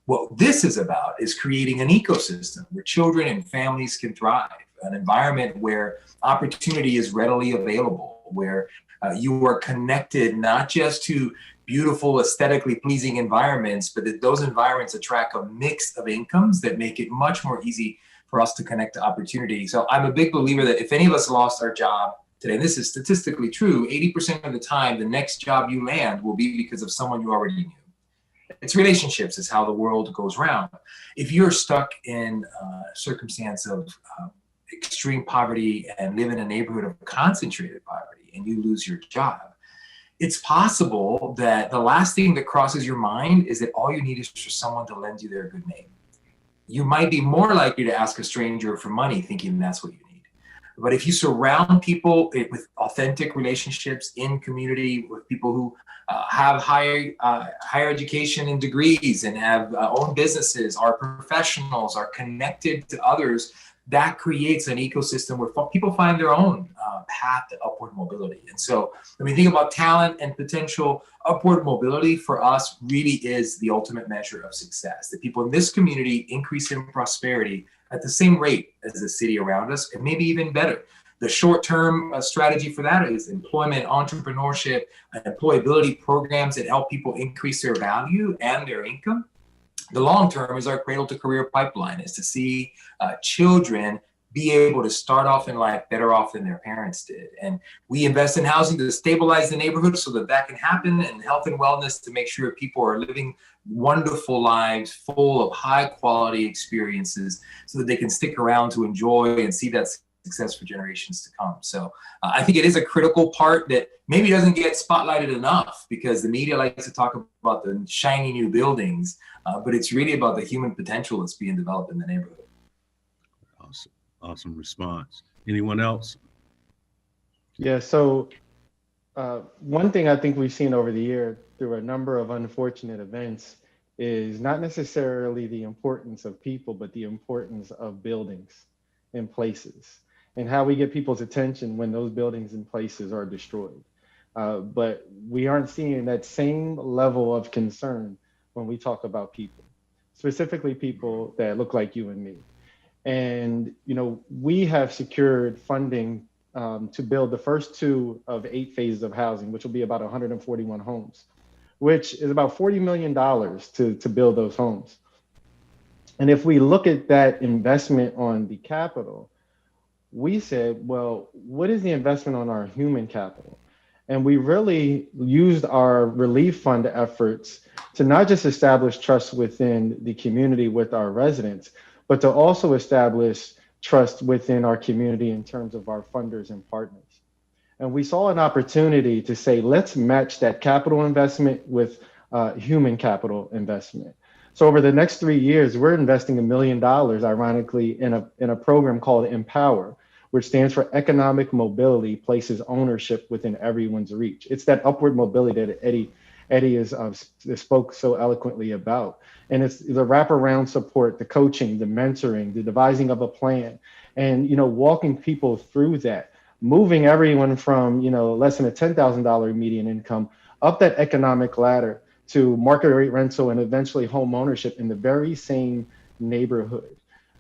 what this is about is creating an ecosystem where children and families can thrive, an environment where opportunity is readily available, where you are connected not just to beautiful, aesthetically pleasing environments, but that those environments attract a mix of incomes that make it much more easy for us to connect to opportunity. So I'm a big believer that if any of us lost our job today, and this is statistically true, 80% of the time, the next job you land will be because of someone you already knew. It's relationships is how the world goes round. If you're stuck in a circumstance of extreme poverty and live in a neighborhood of concentrated poverty and you lose your job, it's possible that the last thing that crosses your mind is that all you need is for someone to lend you their good name. You might be more likely to ask a stranger for money thinking that's what you need. But if you surround people with authentic relationships in community, with people who have higher education and degrees and have own businesses, are professionals, are connected to others, that creates an ecosystem where people find their own path to upward mobility. And so when we think about talent and potential, upward mobility for us really is the ultimate measure of success. The people in this community increase in prosperity at the same rate as the city around us, and maybe even better. The short-term strategy for that is employment, entrepreneurship, and employability programs that help people increase their value and their income. The long term is our cradle to career pipeline, is to see children be able to start off in life better off than their parents did. And we invest in housing to stabilize the neighborhood so that that can happen, and health and wellness to make sure people are living wonderful lives full of high quality experiences so that they can stick around to enjoy and see that success for generations to come. So I think it is a critical part that maybe doesn't get spotlighted enough, because the media likes to talk about the shiny new buildings, but it's really about the human potential that's being developed in the neighborhood. Awesome response. Anyone else? Yeah, so one thing I think we've seen over the year through a number of unfortunate events is not necessarily the importance of people, but the importance of buildings and places, and how we get people's attention when those buildings and places are destroyed. But we aren't seeing that same level of concern when we talk about people, specifically people that look like you and me. And we have secured funding to build the first 2 of 8 phases of housing, which will be about 141 homes, which is about $40 million to build those homes. And if we look at that investment on the capital, we said, well, what is the investment on our human capital? And we really used our relief fund efforts to not just establish trust within the community with our residents, but to also establish trust within our community in terms of our funders and partners. And we saw an opportunity to say, let's match that capital investment with human capital investment. So over the next 3 years, we're investing $1 million, ironically, in a program called Empower, which stands for Economic Mobility Places Ownership Within Everyone's Reach. It's that upward mobility that Eddie has spoke so eloquently about. And it's the wraparound support, the coaching, the mentoring, the devising of a plan, and walking people through that, moving everyone from less than a $10,000 median income up that economic ladder to market rate rental and eventually home ownership in the very same neighborhood.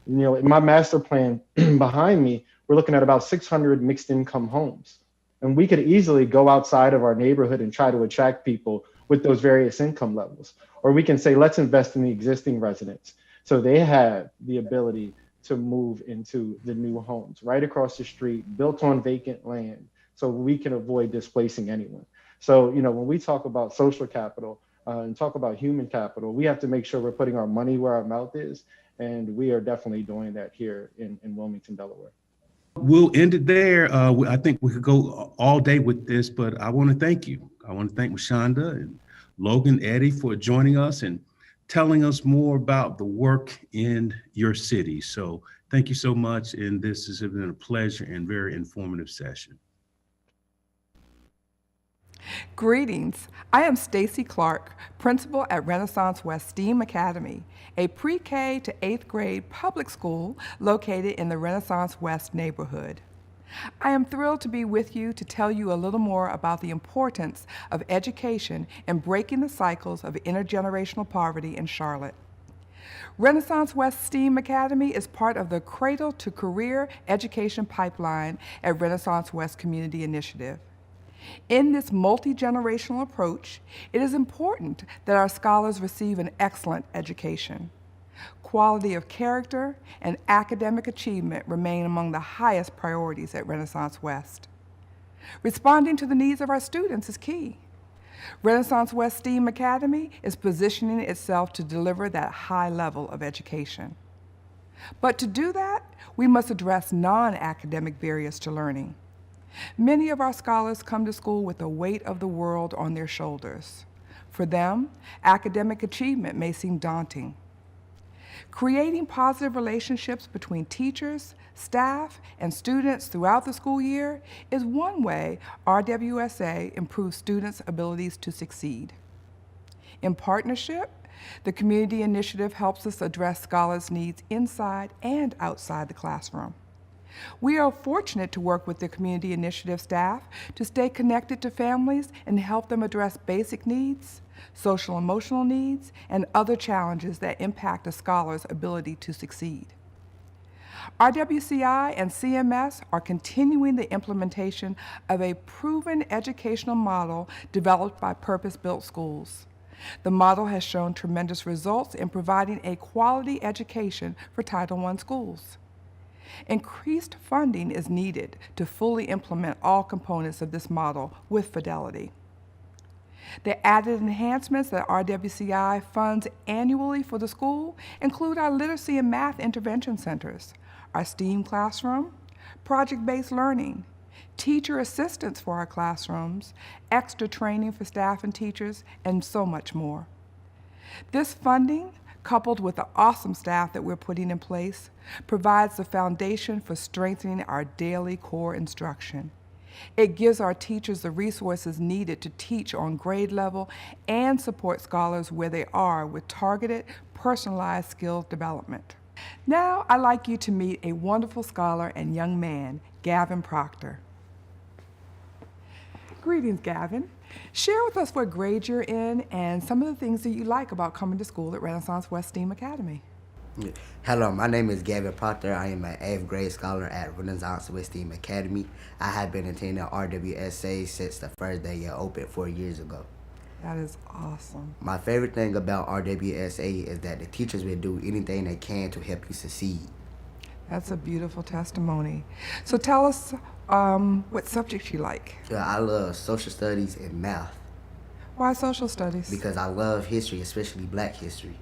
In my master plan behind me, we're looking at about 600 mixed income homes. And we could easily go outside of our neighborhood and try to attract people with those various income levels. Or we can say, let's invest in the existing residents so they have the ability to move into the new homes right across the street, built on vacant land, so we can avoid displacing anyone. So, when we talk about social capital and talk about human capital, we have to make sure we're putting our money where our mouth is. And we are definitely doing that here in Wilmington, Delaware. We'll end it there. I think we could go all day with this, but I want to thank you. I want to thank Mashonda and Logan, Eddie, for joining us and telling us more about the work in your city. So thank you so much. And this has been a pleasure and very informative session. Greetings. I am Stacy Clark, principal at Renaissance West STEAM Academy, a pre-K to 8th grade public school located in the Renaissance West neighborhood. I am thrilled to be with you to tell you a little more about the importance of education and breaking the cycles of intergenerational poverty in Charlotte. Renaissance West STEAM Academy is part of the Cradle to Career Education pipeline at Renaissance West Community Initiative. In this multi-generational approach, it is important that our scholars receive an excellent education. Quality of character and academic achievement remain among the highest priorities at Renaissance West. Responding to the needs of our students is key. Renaissance West STEAM Academy is positioning itself to deliver that high level of education. But to do that, we must address non-academic barriers to learning. Many of our scholars come to school with the weight of the world on their shoulders. For them, academic achievement may seem daunting. Creating positive relationships between teachers, staff, and students throughout the school year is one way RWCI improves students' abilities to succeed. In partnership, the Community Initiative helps us address scholars' needs inside and outside the classroom. We are fortunate to work with the Community Initiative staff to stay connected to families and help them address basic needs, social emotional needs, and other challenges that impact a scholar's ability to succeed. RWCI and CMS are continuing the implementation of a proven educational model developed by purpose-built schools. The model has shown tremendous results in providing a quality education for Title I schools. Increased funding is needed to fully implement all components of this model with fidelity. The added enhancements that RWCI funds annually for the school include our literacy and math intervention centers, our STEAM classroom, project-based learning, teacher assistance for our classrooms, extra training for staff and teachers, and so much more. This funding, coupled with the awesome staff that we're putting in place, provides the foundation for strengthening our daily core instruction. It gives our teachers the resources needed to teach on grade level and support scholars where they are with targeted, personalized skills development. Now, I'd like you to meet a wonderful scholar and young man, Gavin Proctor. Greetings, Gavin. Share with us what grade you're in and some of the things that you like about coming to school at Renaissance West STEAM Academy. Hello, my name is Gavin Proctor. I am an 8th grade scholar at Renaissance West STEAM Academy. I have been attending RWCI since the first day it opened 4 years ago. That is awesome. My favorite thing about RWCI is that the teachers will do anything they can to help you succeed. That's a beautiful testimony. So tell us what subjects you like. I love social studies and math. Why social studies? Because I love history, especially Black history.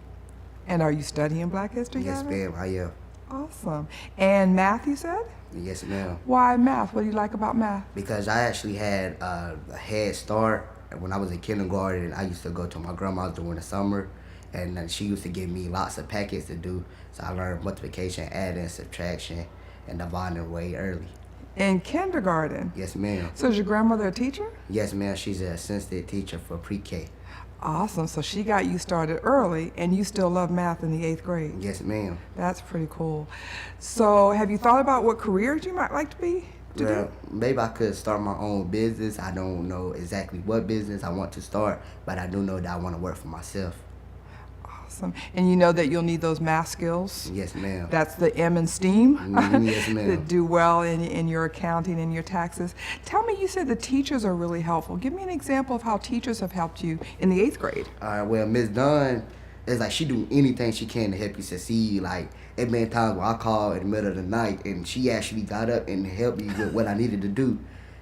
And are you studying Black history, Yes, Gavin? ma'am, I am. Awesome. And math, you said? Yes, ma'am. Why math? What do you like about math? Because I actually had a head start. When I was in kindergarten, I used to go to my grandma's during the summer, and she used to give me lots of packets to do. So I learned multiplication, adding, subtraction, and dividing way early. In kindergarten? Yes, ma'am. So is your grandmother a teacher? Yes, ma'am. She's an assistant teacher for pre-K. Awesome. So she got you started early, and you still love math in the 8th grade? Yes, ma'am. That's pretty cool. So have you thought about what careers you might like to be? Well, maybe I could start my own business. I don't know exactly what business I want to start, but I do know that I want to work for myself. Awesome. And you know that you'll need those math skills? Yes, ma'am. That's the M in STEAM? Yes, ma'am. That do well in your accounting and your taxes. Tell me, you said the teachers are really helpful. Give me an example of how teachers have helped you in the 8th grade. Well, Miss Dunn, it's like she do anything she can to help you succeed. Like, it been times where I called in the middle of the night and she actually got up and helped me with what I needed to do.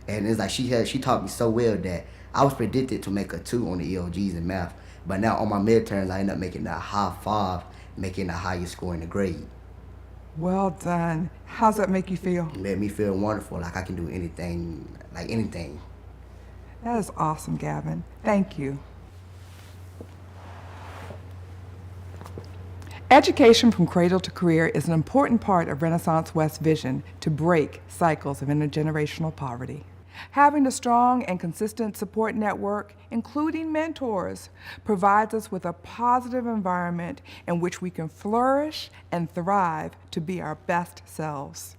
And it's like she taught me so well that I was predicted to make a 2 on the EOGs in math. But now on my midterms, I end up making that high 5, making the highest score in the grade. Well done. How's that make you feel? It made me feel wonderful, like I can do anything, like anything. That is awesome, Gavin. Thank you. Education from cradle to career is an important part of Renaissance West's vision to break cycles of intergenerational poverty. Having a strong and consistent support network, including mentors, provides us with a positive environment in which we can flourish and thrive to be our best selves.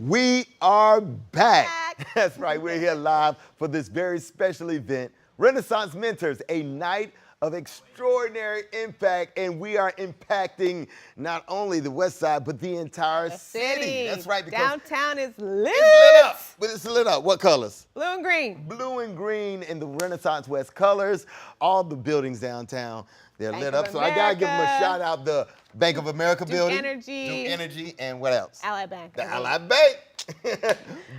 We are back. That's right, we're here live for this very special event, Renaissance Mentors, a night of extraordinary impact, and we are impacting not only the West Side, but the entire city. That's right. Because downtown is lit. It's lit up. But it's lit up. What colors? Blue and green. Blue and green in the Renaissance West colors. All the buildings downtown, they're lit up. So I gotta give them a shout out. The Bank of America building. Duke Energy, and what else? Allied Bank. The Allied Bank.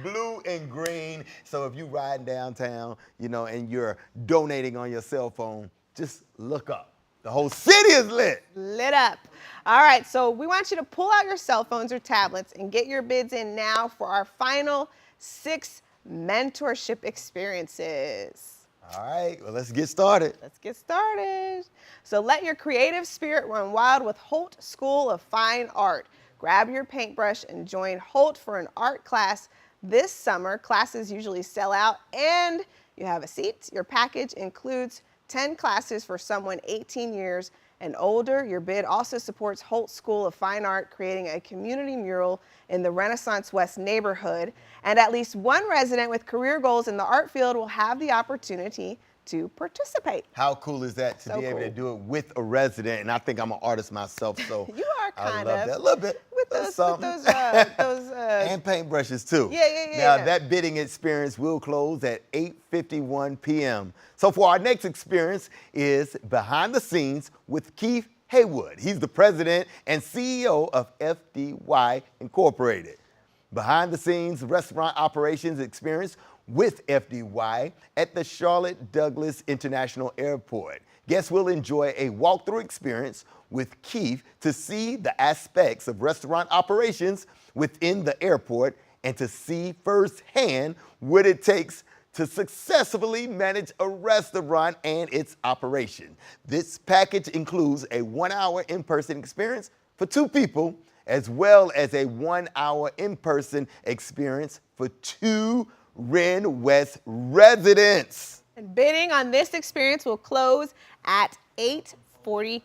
Blue and green. So if you riding downtown, you know, and you're donating on your cell phone, just look up. The whole city is lit. Lit up. All right, so we want you to pull out your cell phones or tablets and get your bids in now for our final 6 mentorship experiences. All right, well, let's get started. Let's get started. So let your creative spirit run wild with Holt School of Fine Art. Grab your paintbrush and join Holt for an art class this summer. Classes usually sell out and you have a seat. Your package includes 10 classes for someone 18 years and older. Your bid also supports Holt School of Fine Art, creating a community mural in the Renaissance West neighborhood. And at least one resident with career goals in the art field will have the opportunity to participate. How cool is that to be able to do it with a resident? And I think I'm an artist myself, so you are kind I love that. A little bit. With those and paintbrushes too. Yeah. Now that bidding experience will close at 8:51 p.m. So for our next experience is Behind the Scenes with Keith Haywood. He's the president and CEO of FDY Incorporated. Behind the Scenes restaurant operations experience with FDY at the Charlotte Douglas International Airport. Guests will enjoy a walkthrough experience with Keith to see the aspects of restaurant operations within the airport and to see firsthand what it takes to successfully manage a restaurant and its operation. This package includes a 1-hour in-person experience for 2 people, as well as a 1-hour in-person experience for 2 Ren West residents. And bidding on this experience will close at 8:54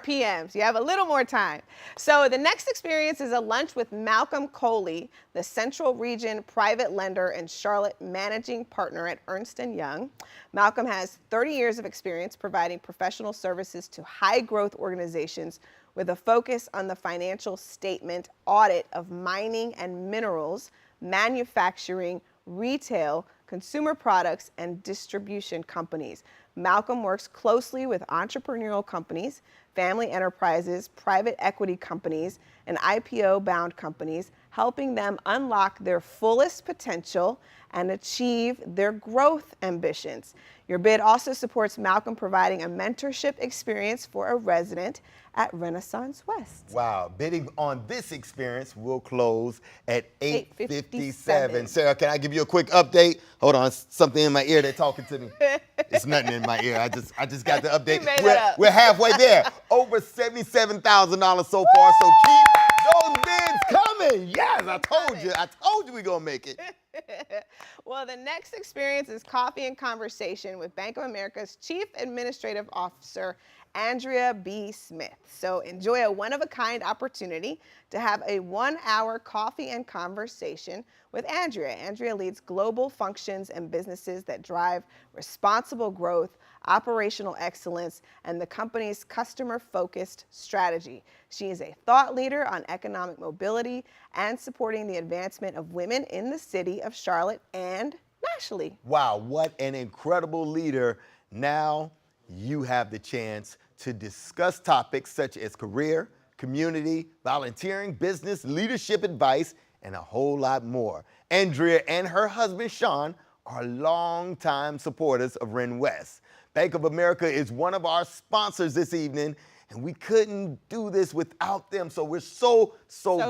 p.m. So you have a little more time. So the next experience is a lunch with Malcolm Coley, the Central Region private lender and Charlotte managing partner at Ernst & Young. Malcolm has 30 years of experience providing professional services to high-growth organizations with a focus on the financial statement audit of mining and minerals, manufacturing, retail, consumer products, and distribution companies. Malcolm works closely with entrepreneurial companies, family enterprises, private equity companies, and IPO-bound companies, helping them unlock their fullest potential and achieve their growth ambitions. Your bid also supports Malcolm providing a mentorship experience for a resident at Renaissance West. Wow, bidding on this experience will close at 8:57. 8:57. Sarah, can I give you a quick update? Hold on, something in my ear, they're talking to me. It's nothing in my ear, I just got the update. You made that up. We're halfway there. Over $77,000 so far, so keep those bids coming. Yes, I told you we're gonna make it. Well, the next experience is coffee and conversation with Bank of America's Chief Administrative Officer, Andrea B. Smith. So enjoy a one-of-a-kind opportunity to have a 1-hour coffee and conversation with Andrea. Andrea leads global functions and businesses that drive responsible growth, operational excellence, and the company's customer-focused strategy. She is a thought leader on economic mobility and supporting the advancement of women in the city of Charlotte and nationally. Wow, what an incredible leader. Now you have the chance to discuss topics such as career, community, volunteering, business, leadership advice, and a whole lot more. Andrea and her husband, Sean, are longtime supporters of Ren West. Bank of America is one of our sponsors this evening, and we couldn't do this without them, so we're so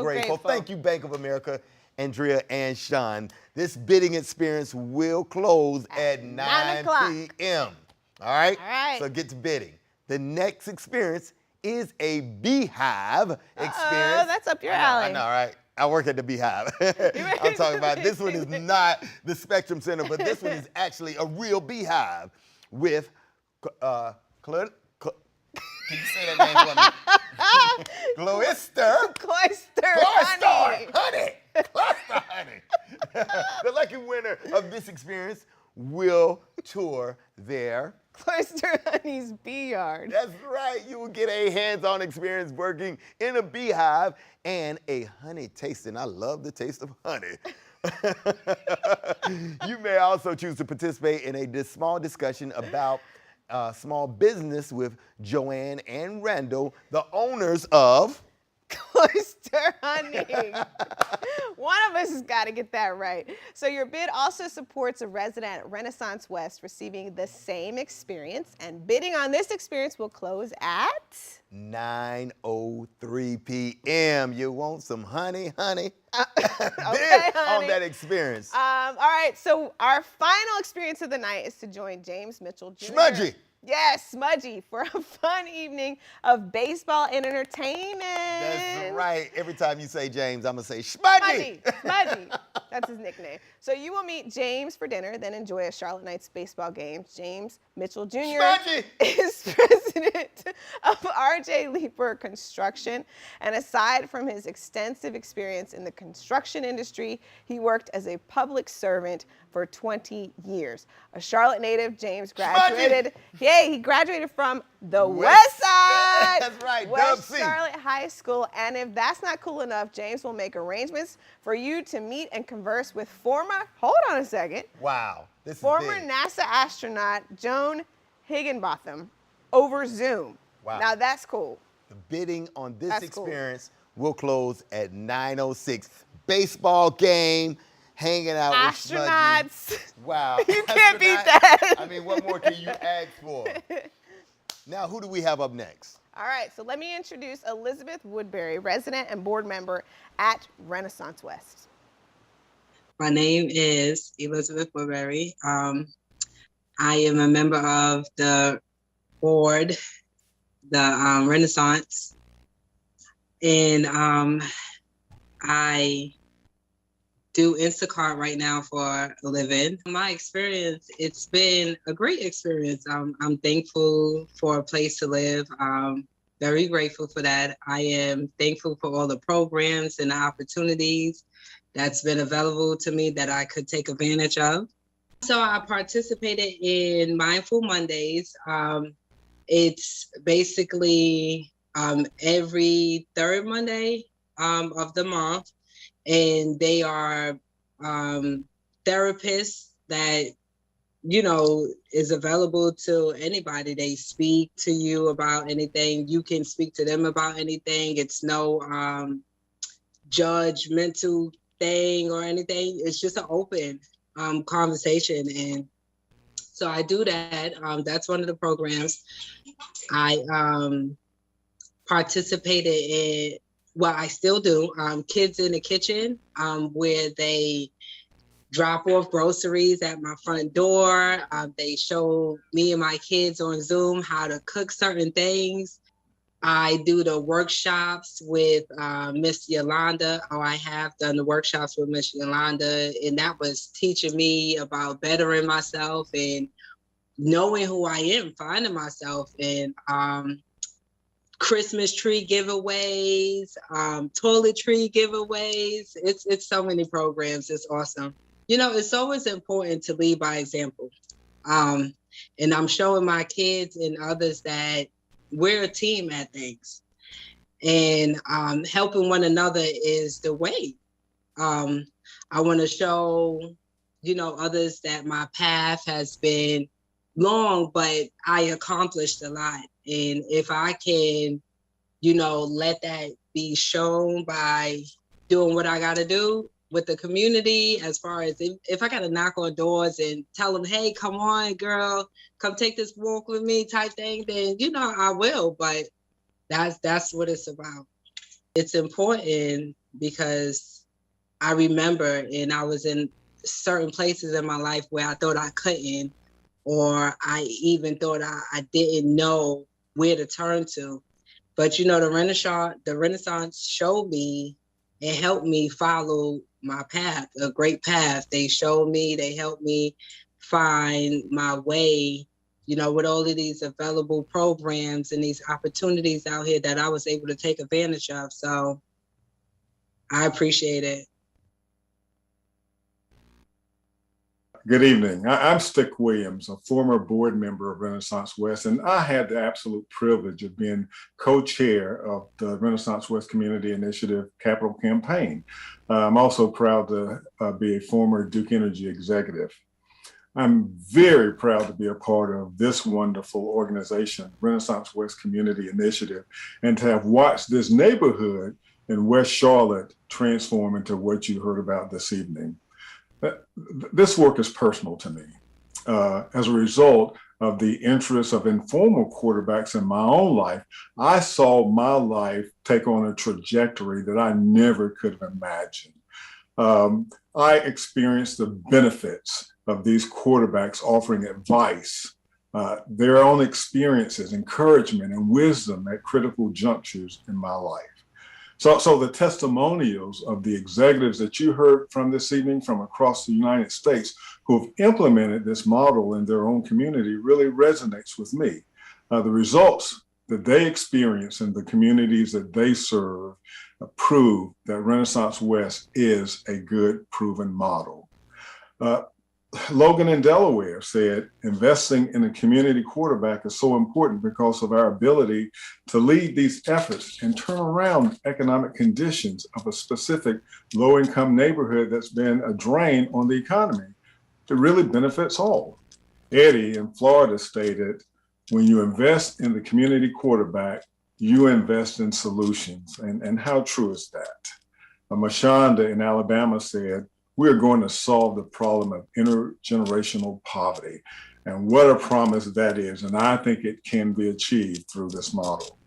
grateful. Thank you, Bank of America, Andrea and Sean. This bidding experience will close at 9 p.m. All right? All right. So get to bidding. The next experience is a beehive experience. Oh, that's up your alley. I know, right? I work at the Beehive. I'm talking about this one is not the Spectrum Center, but this one is actually a real beehive with, can you say that name for me? Cloister honey. Cloister honey. The lucky winner of this experience will tour their Cloister Honey's bee yard. That's right. You will get a hands-on experience working in a beehive and a honey tasting. I love the taste of honey. You may also choose to participate in a small discussion about small business with Joanne and Randall, the owners of Cloister Honey. One of us has got to get that right. So your bid also supports a resident at Renaissance West receiving the same experience, and bidding on this experience will close at 9:03 p.m. You want some honey? Okay, Bid honey. on that experience. All right, so our final experience of the night is to join James Mitchell Jr. Smudgy. Yes, Smudgy, for a fun evening of baseball and entertainment. That's right. Every time you say James, I'm going to say Smudgy. Smudgy. That's his nickname. So you will meet James for dinner, then enjoy a Charlotte Knights baseball game. James Mitchell Jr. Smudgy. is president of RJ Leeper Construction. And aside from his extensive experience in the construction industry, he worked as a public servant for 20 years. A Charlotte native, James graduated. He graduated from the West Side. That's right, West Dub C. Charlotte High School. And if that's not cool enough, James will make arrangements for you to meet and converse with hold on a second. Wow. This is Former big. NASA astronaut Joan Higginbotham over Zoom. Wow. Now that's cool. The bidding on this That's cool. experience will close at 9:06. Baseball game, hanging out with Smudgy. Astronauts. Wow. You can't beat that. I mean, what more can you ask for? Now, who do we have up next? All right, so let me introduce Elizabeth Woodbury, resident and board member at Renaissance West. My name is Elizabeth Woodbury. I am a member of the board, the Renaissance, and I do Instacart right now for a living. My experience, it's been a great experience. I'm thankful for a place to live. Very grateful for that. I am thankful for all the programs and the opportunities that's been available to me that I could take advantage of. So I participated in Mindful Mondays. It's basically every third Monday of the month, and they are therapists that, you know, is available to anybody. They speak to you about anything. You can speak to them about anything. It's no judgmental thing or anything. It's just an open conversation. And so I do that. That's one of the programs. I participated in, well, I still do, Kids in the Kitchen, where they drop off groceries at my front door. They show me and my kids on Zoom how to cook certain things. I do the workshops with Miss Yolanda, or I have done the workshops with Miss Yolanda, and that was teaching me about bettering myself and knowing who I am, finding myself, and Christmas tree giveaways, toiletry giveaways. It's so many programs. It's awesome. You know, it's always important to lead by example. And I'm showing my kids and others that we're a team at things. And helping one another is the way. I want to show, you know, others that my path has been long, but I accomplished a lot. And if I can, you know, let that be shown by doing what I got to do with the community, as far as if I got to knock on doors and tell them, hey, come on, girl, come take this walk with me type thing, then, you know, I will. But that's what it's about. It's important because I remember, and I was in certain places in my life where I thought I couldn't, or I even thought I didn't know where to turn to. But, you know, the Renaissance showed me and helped me follow my path, a great path. They showed me, they helped me find my way, you know, with all of these available programs and these opportunities out here that I was able to take advantage of. So I appreciate it. Good evening. I'm Stick Williams, a former board member of Renaissance West, and I had the absolute privilege of being co-chair of the Renaissance West Community Initiative Capital Campaign. I'm also proud to be a former Duke Energy executive. I'm very proud to be a part of this wonderful organization, Renaissance West Community Initiative, and to have watched this neighborhood in West Charlotte transform into what you heard about this evening. This work is personal to me. As a result of the interest of informal quarterbacks in my own life, I saw my life take on a trajectory that I never could have imagined. I experienced the benefits of these quarterbacks offering advice, their own experiences, encouragement, and wisdom at critical junctures in my life. So the testimonials of the executives that you heard from this evening from across the United States who have implemented this model in their own community really resonates with me. The results that they experience in the communities that they serve prove that Renaissance West is a good, proven model. Logan in Delaware said, investing in a community quarterback is so important because of our ability to lead these efforts and turn around economic conditions of a specific low-income neighborhood that's been a drain on the economy. It really benefits all. Eddie in Florida stated, when you invest in the community quarterback, you invest in solutions. And how true is that? Mashonda in Alabama said, we're going to solve the problem of intergenerational poverty. And what a promise that is. And I think it can be achieved through this model.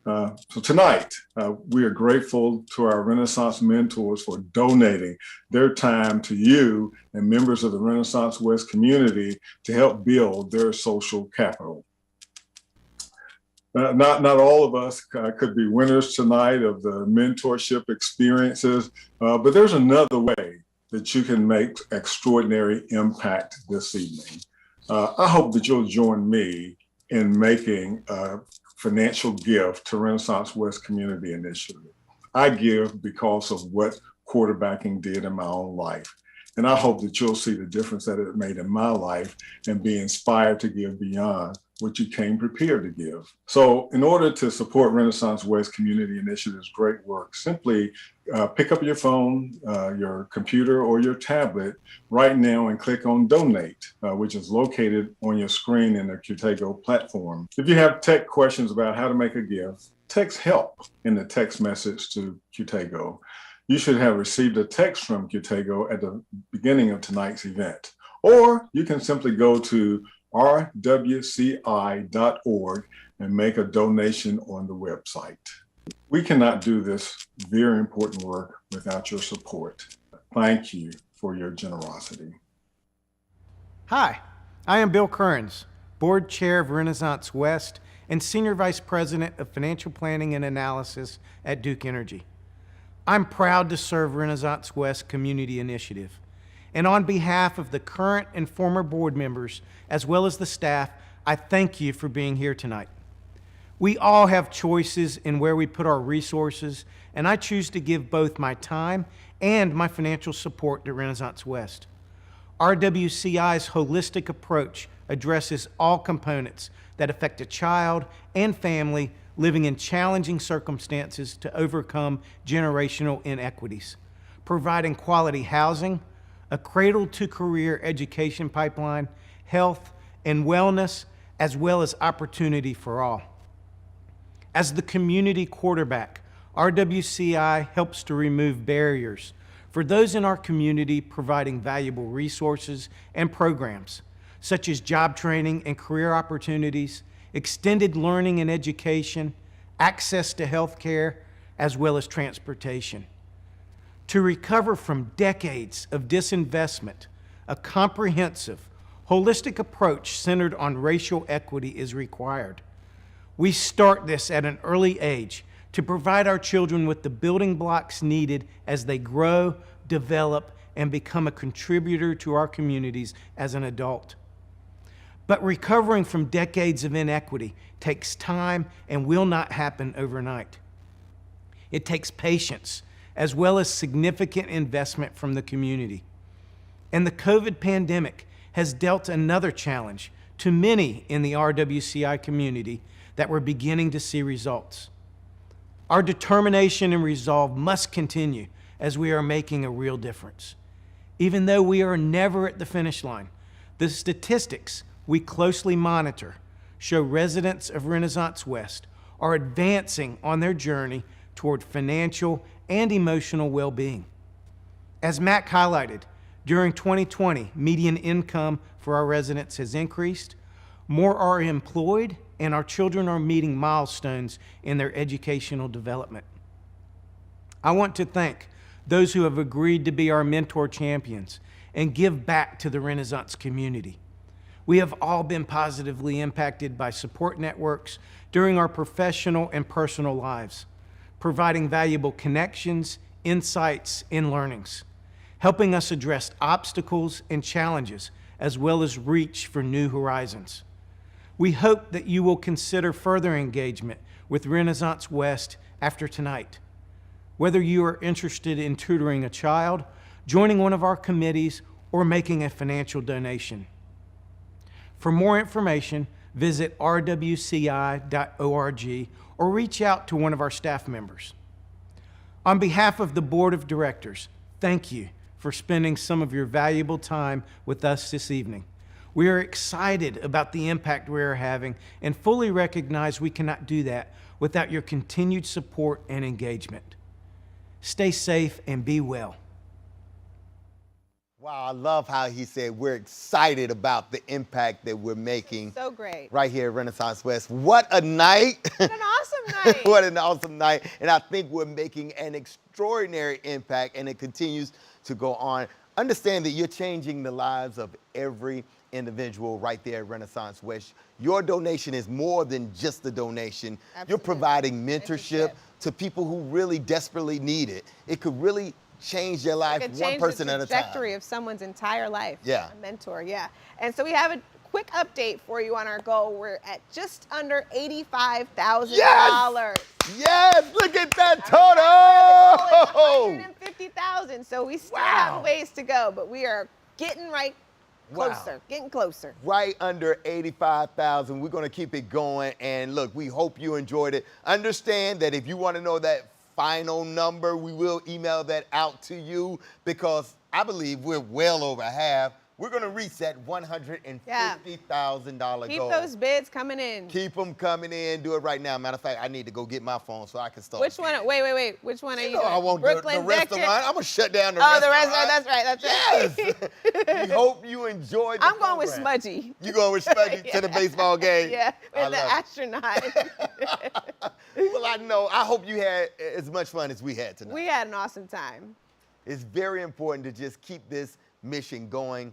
So tonight, we are grateful to our Renaissance mentors for donating their time to you and members of the Renaissance West community to help build their social capital. Not all of us could be winners tonight of the mentorship experiences, but there's another way that you can make extraordinary impact this evening. I hope that you'll join me in making a financial gift to Renaissance West Community Initiative. I give because of what quarterbacking did in my own life. And I hope that you'll see the difference that it made in my life and be inspired to give beyond what you came prepared to give. So in order to support Renaissance West Community Initiative's great work, simply pick up your phone, your computer, or your tablet right now and click on Donate, which is located on your screen in the Qtego platform. If you have tech questions about how to make a gift, text HELP in the text message to Qtego. You should have received a text from Qtego at the beginning of tonight's event. Or you can simply go to RWCI.org and make a donation on the website. We cannot do this very important work without your support. Thank you for your generosity. Hi, I am Bill Kearns, Board Chair of Renaissance West and Senior Vice President of Financial Planning and Analysis at Duke Energy. I'm proud to serve Renaissance West Community Initiative. And on behalf of the current and former board members, as well as the staff, I thank you for being here tonight. We all have choices in where we put our resources, and I choose to give both my time and my financial support to Renaissance West. RWCI's holistic approach addresses all components that affect a child and family living in challenging circumstances to overcome generational inequities, providing quality housing, a cradle-to-career education pipeline, health and wellness, as well as opportunity for all. As the community quarterback, RWCI helps to remove barriers for those in our community, providing valuable resources and programs, such as job training and career opportunities, extended learning and education, access to health care, as well as transportation. To recover from decades of disinvestment, a comprehensive, holistic approach centered on racial equity is required. We start this at an early age to provide our children with the building blocks needed as they grow, develop, and become a contributor to our communities as an adult. But recovering from decades of inequity takes time and will not happen overnight. It takes patience, as well as significant investment from the community. And the COVID pandemic has dealt another challenge to many in the RWCI community that we're beginning to see results. Our determination and resolve must continue as we are making a real difference. Even though we are never at the finish line, the statistics we closely monitor show residents of Renaissance West are advancing on their journey toward financial and emotional well-being. As Mac highlighted, during 2020, median income for our residents has increased, more are employed, and our children are meeting milestones in their educational development. I want to thank those who have agreed to be our mentor champions and give back to the Renaissance community. We have all been positively impacted by support networks during our professional and personal lives, providing valuable connections, insights, and learnings, helping us address obstacles and challenges, as well as reach for new horizons. We hope that you will consider further engagement with Renaissance West after tonight. Whether you are interested in tutoring a child, joining one of our committees, or making a financial donation. For more information, visit rwci.org or reach out to one of our staff members. On behalf of the Board of Directors, thank you for spending some of your valuable time with us this evening. We are excited about the impact we are having and fully recognize we cannot do that without your continued support and engagement. Stay safe and be well. Wow, I love how he said we're excited about the impact that we're making. So great. Right here at Renaissance West. What a night. What an awesome night. What an awesome night. And I think we're making an extraordinary impact, and it continues to go on. Understand that you're changing the lives of every individual right there at Renaissance West. Your donation is more than just a donation. Absolutely. You're providing mentorship to people who really desperately need it. It could really change their life one person at a time. The trajectory of someone's entire life. Yeah. A mentor, yeah. And so we have a quick update for you on our goal. We're at just under $85,000. Yes, look at that total. 150,000. So we still have ways to go, but we are getting closer, getting closer. Right under 85,000. We're going to keep it going. And look, we hope you enjoyed it. Understand that if you want to know that final number, we will email that out to you, because I believe we're well over half. We're going to reach that $150,000 goal. Keep those bids coming in. Keep them coming in. Do it right now. Matter of fact, I need to go get my phone so I can start. Which one? Wait. Which one are you doing? I want Brooklyn the rest of Decker? mine. I'm going to shut down the Oh, rest the of rest. mine. That's right. Yes. We hope you enjoyed the I'm going with program. Smudgy. You going with Smudgy to the baseball game? Yeah, I with the love it. astronaut. Well, I know. I hope you had as much fun as we had tonight. We had an awesome time. It's very important to just keep this mission going.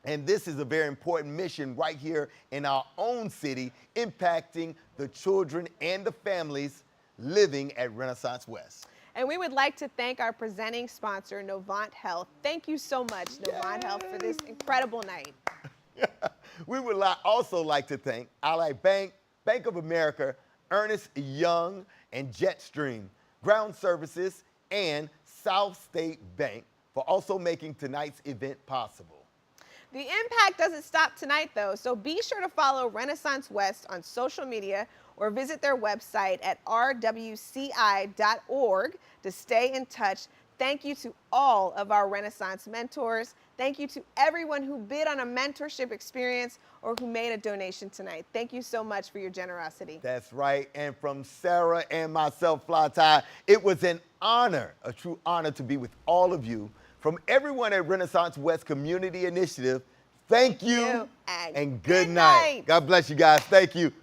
And this is a very important mission right here in our own city, impacting the children and the families living at Renaissance West. And we would like to thank our presenting sponsor, Novant Health. Thank you so much, Novant Health, for this incredible night. We would also like to thank Ally Bank, Bank of America, Ernest Young, and Jetstream, Ground Services, and South State Bank for also making tonight's event possible. The impact doesn't stop tonight, though, so be sure to follow Renaissance West on social media or visit their website at rwci.org to stay in touch. Thank you to all of our Renaissance mentors. Thank you to everyone who bid on a mentorship experience or who made a donation tonight. Thank you so much for your generosity. That's right. And from Sarah and myself, Fly Tie, it was an honor, a true honor to be with all of you. From everyone at Renaissance West Community Initiative, thank you and good night. God bless you guys. Thank you.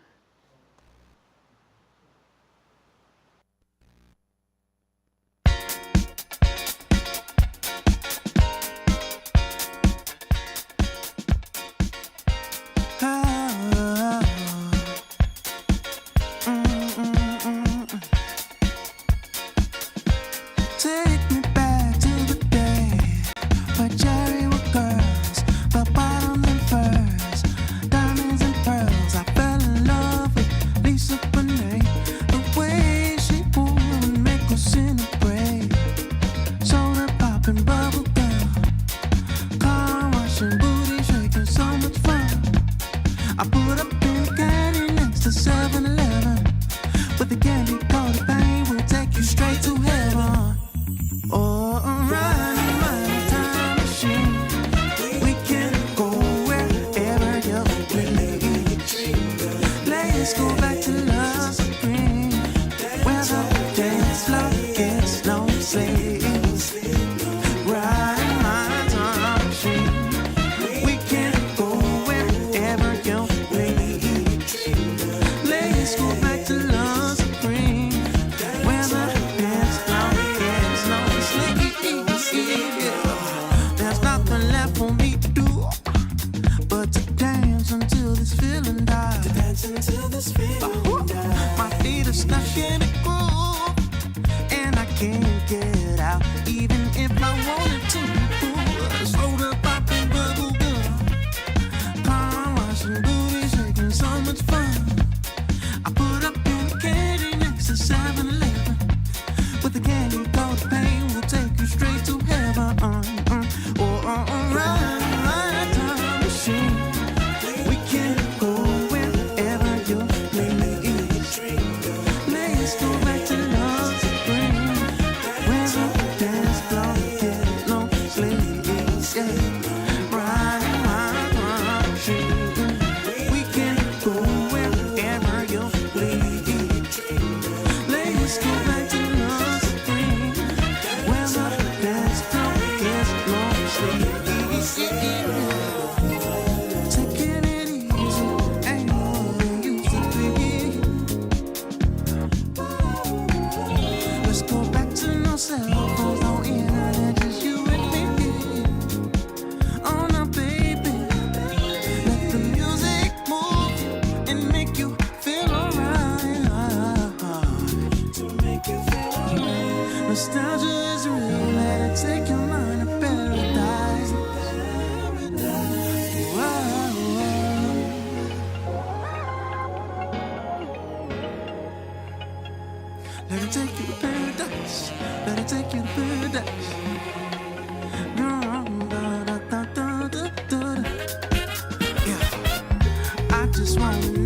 Take me back to the day where cherry were girls, the bottom and furs, diamonds and pearls. I fell in love with Lisa Bonet. The way she moved would make us in a parade. Soda popping, bubble gum, car washing, booty shaking, so much fun. I put up in the candy next to 7-Eleven. With the candy coated pain, we'll take you straight to heaven. Oh, I'm riding my time machine. We can go wherever you please. Let's go back to Love Supreme, where the dance floor gets no sleep. Riding my time machine. We can go wherever you please. Let's go back to Love Supreme, where the dance floor gets no sleep. There's nothing left for me to do but to dance until this feeling dies. My feet are stuck in a groove, and I can't get out, even if I wanted to. Soda popping, bubble gum, car washing, booty shaking, so much fun. I put up in the candy next to 7-Eleven. With the candy coated pain, we'll take you straight to heaven. Ride my time machine. We can go wherever you please. Let's go back to Love Supreme, where the dance floor gets no sleep. just wanna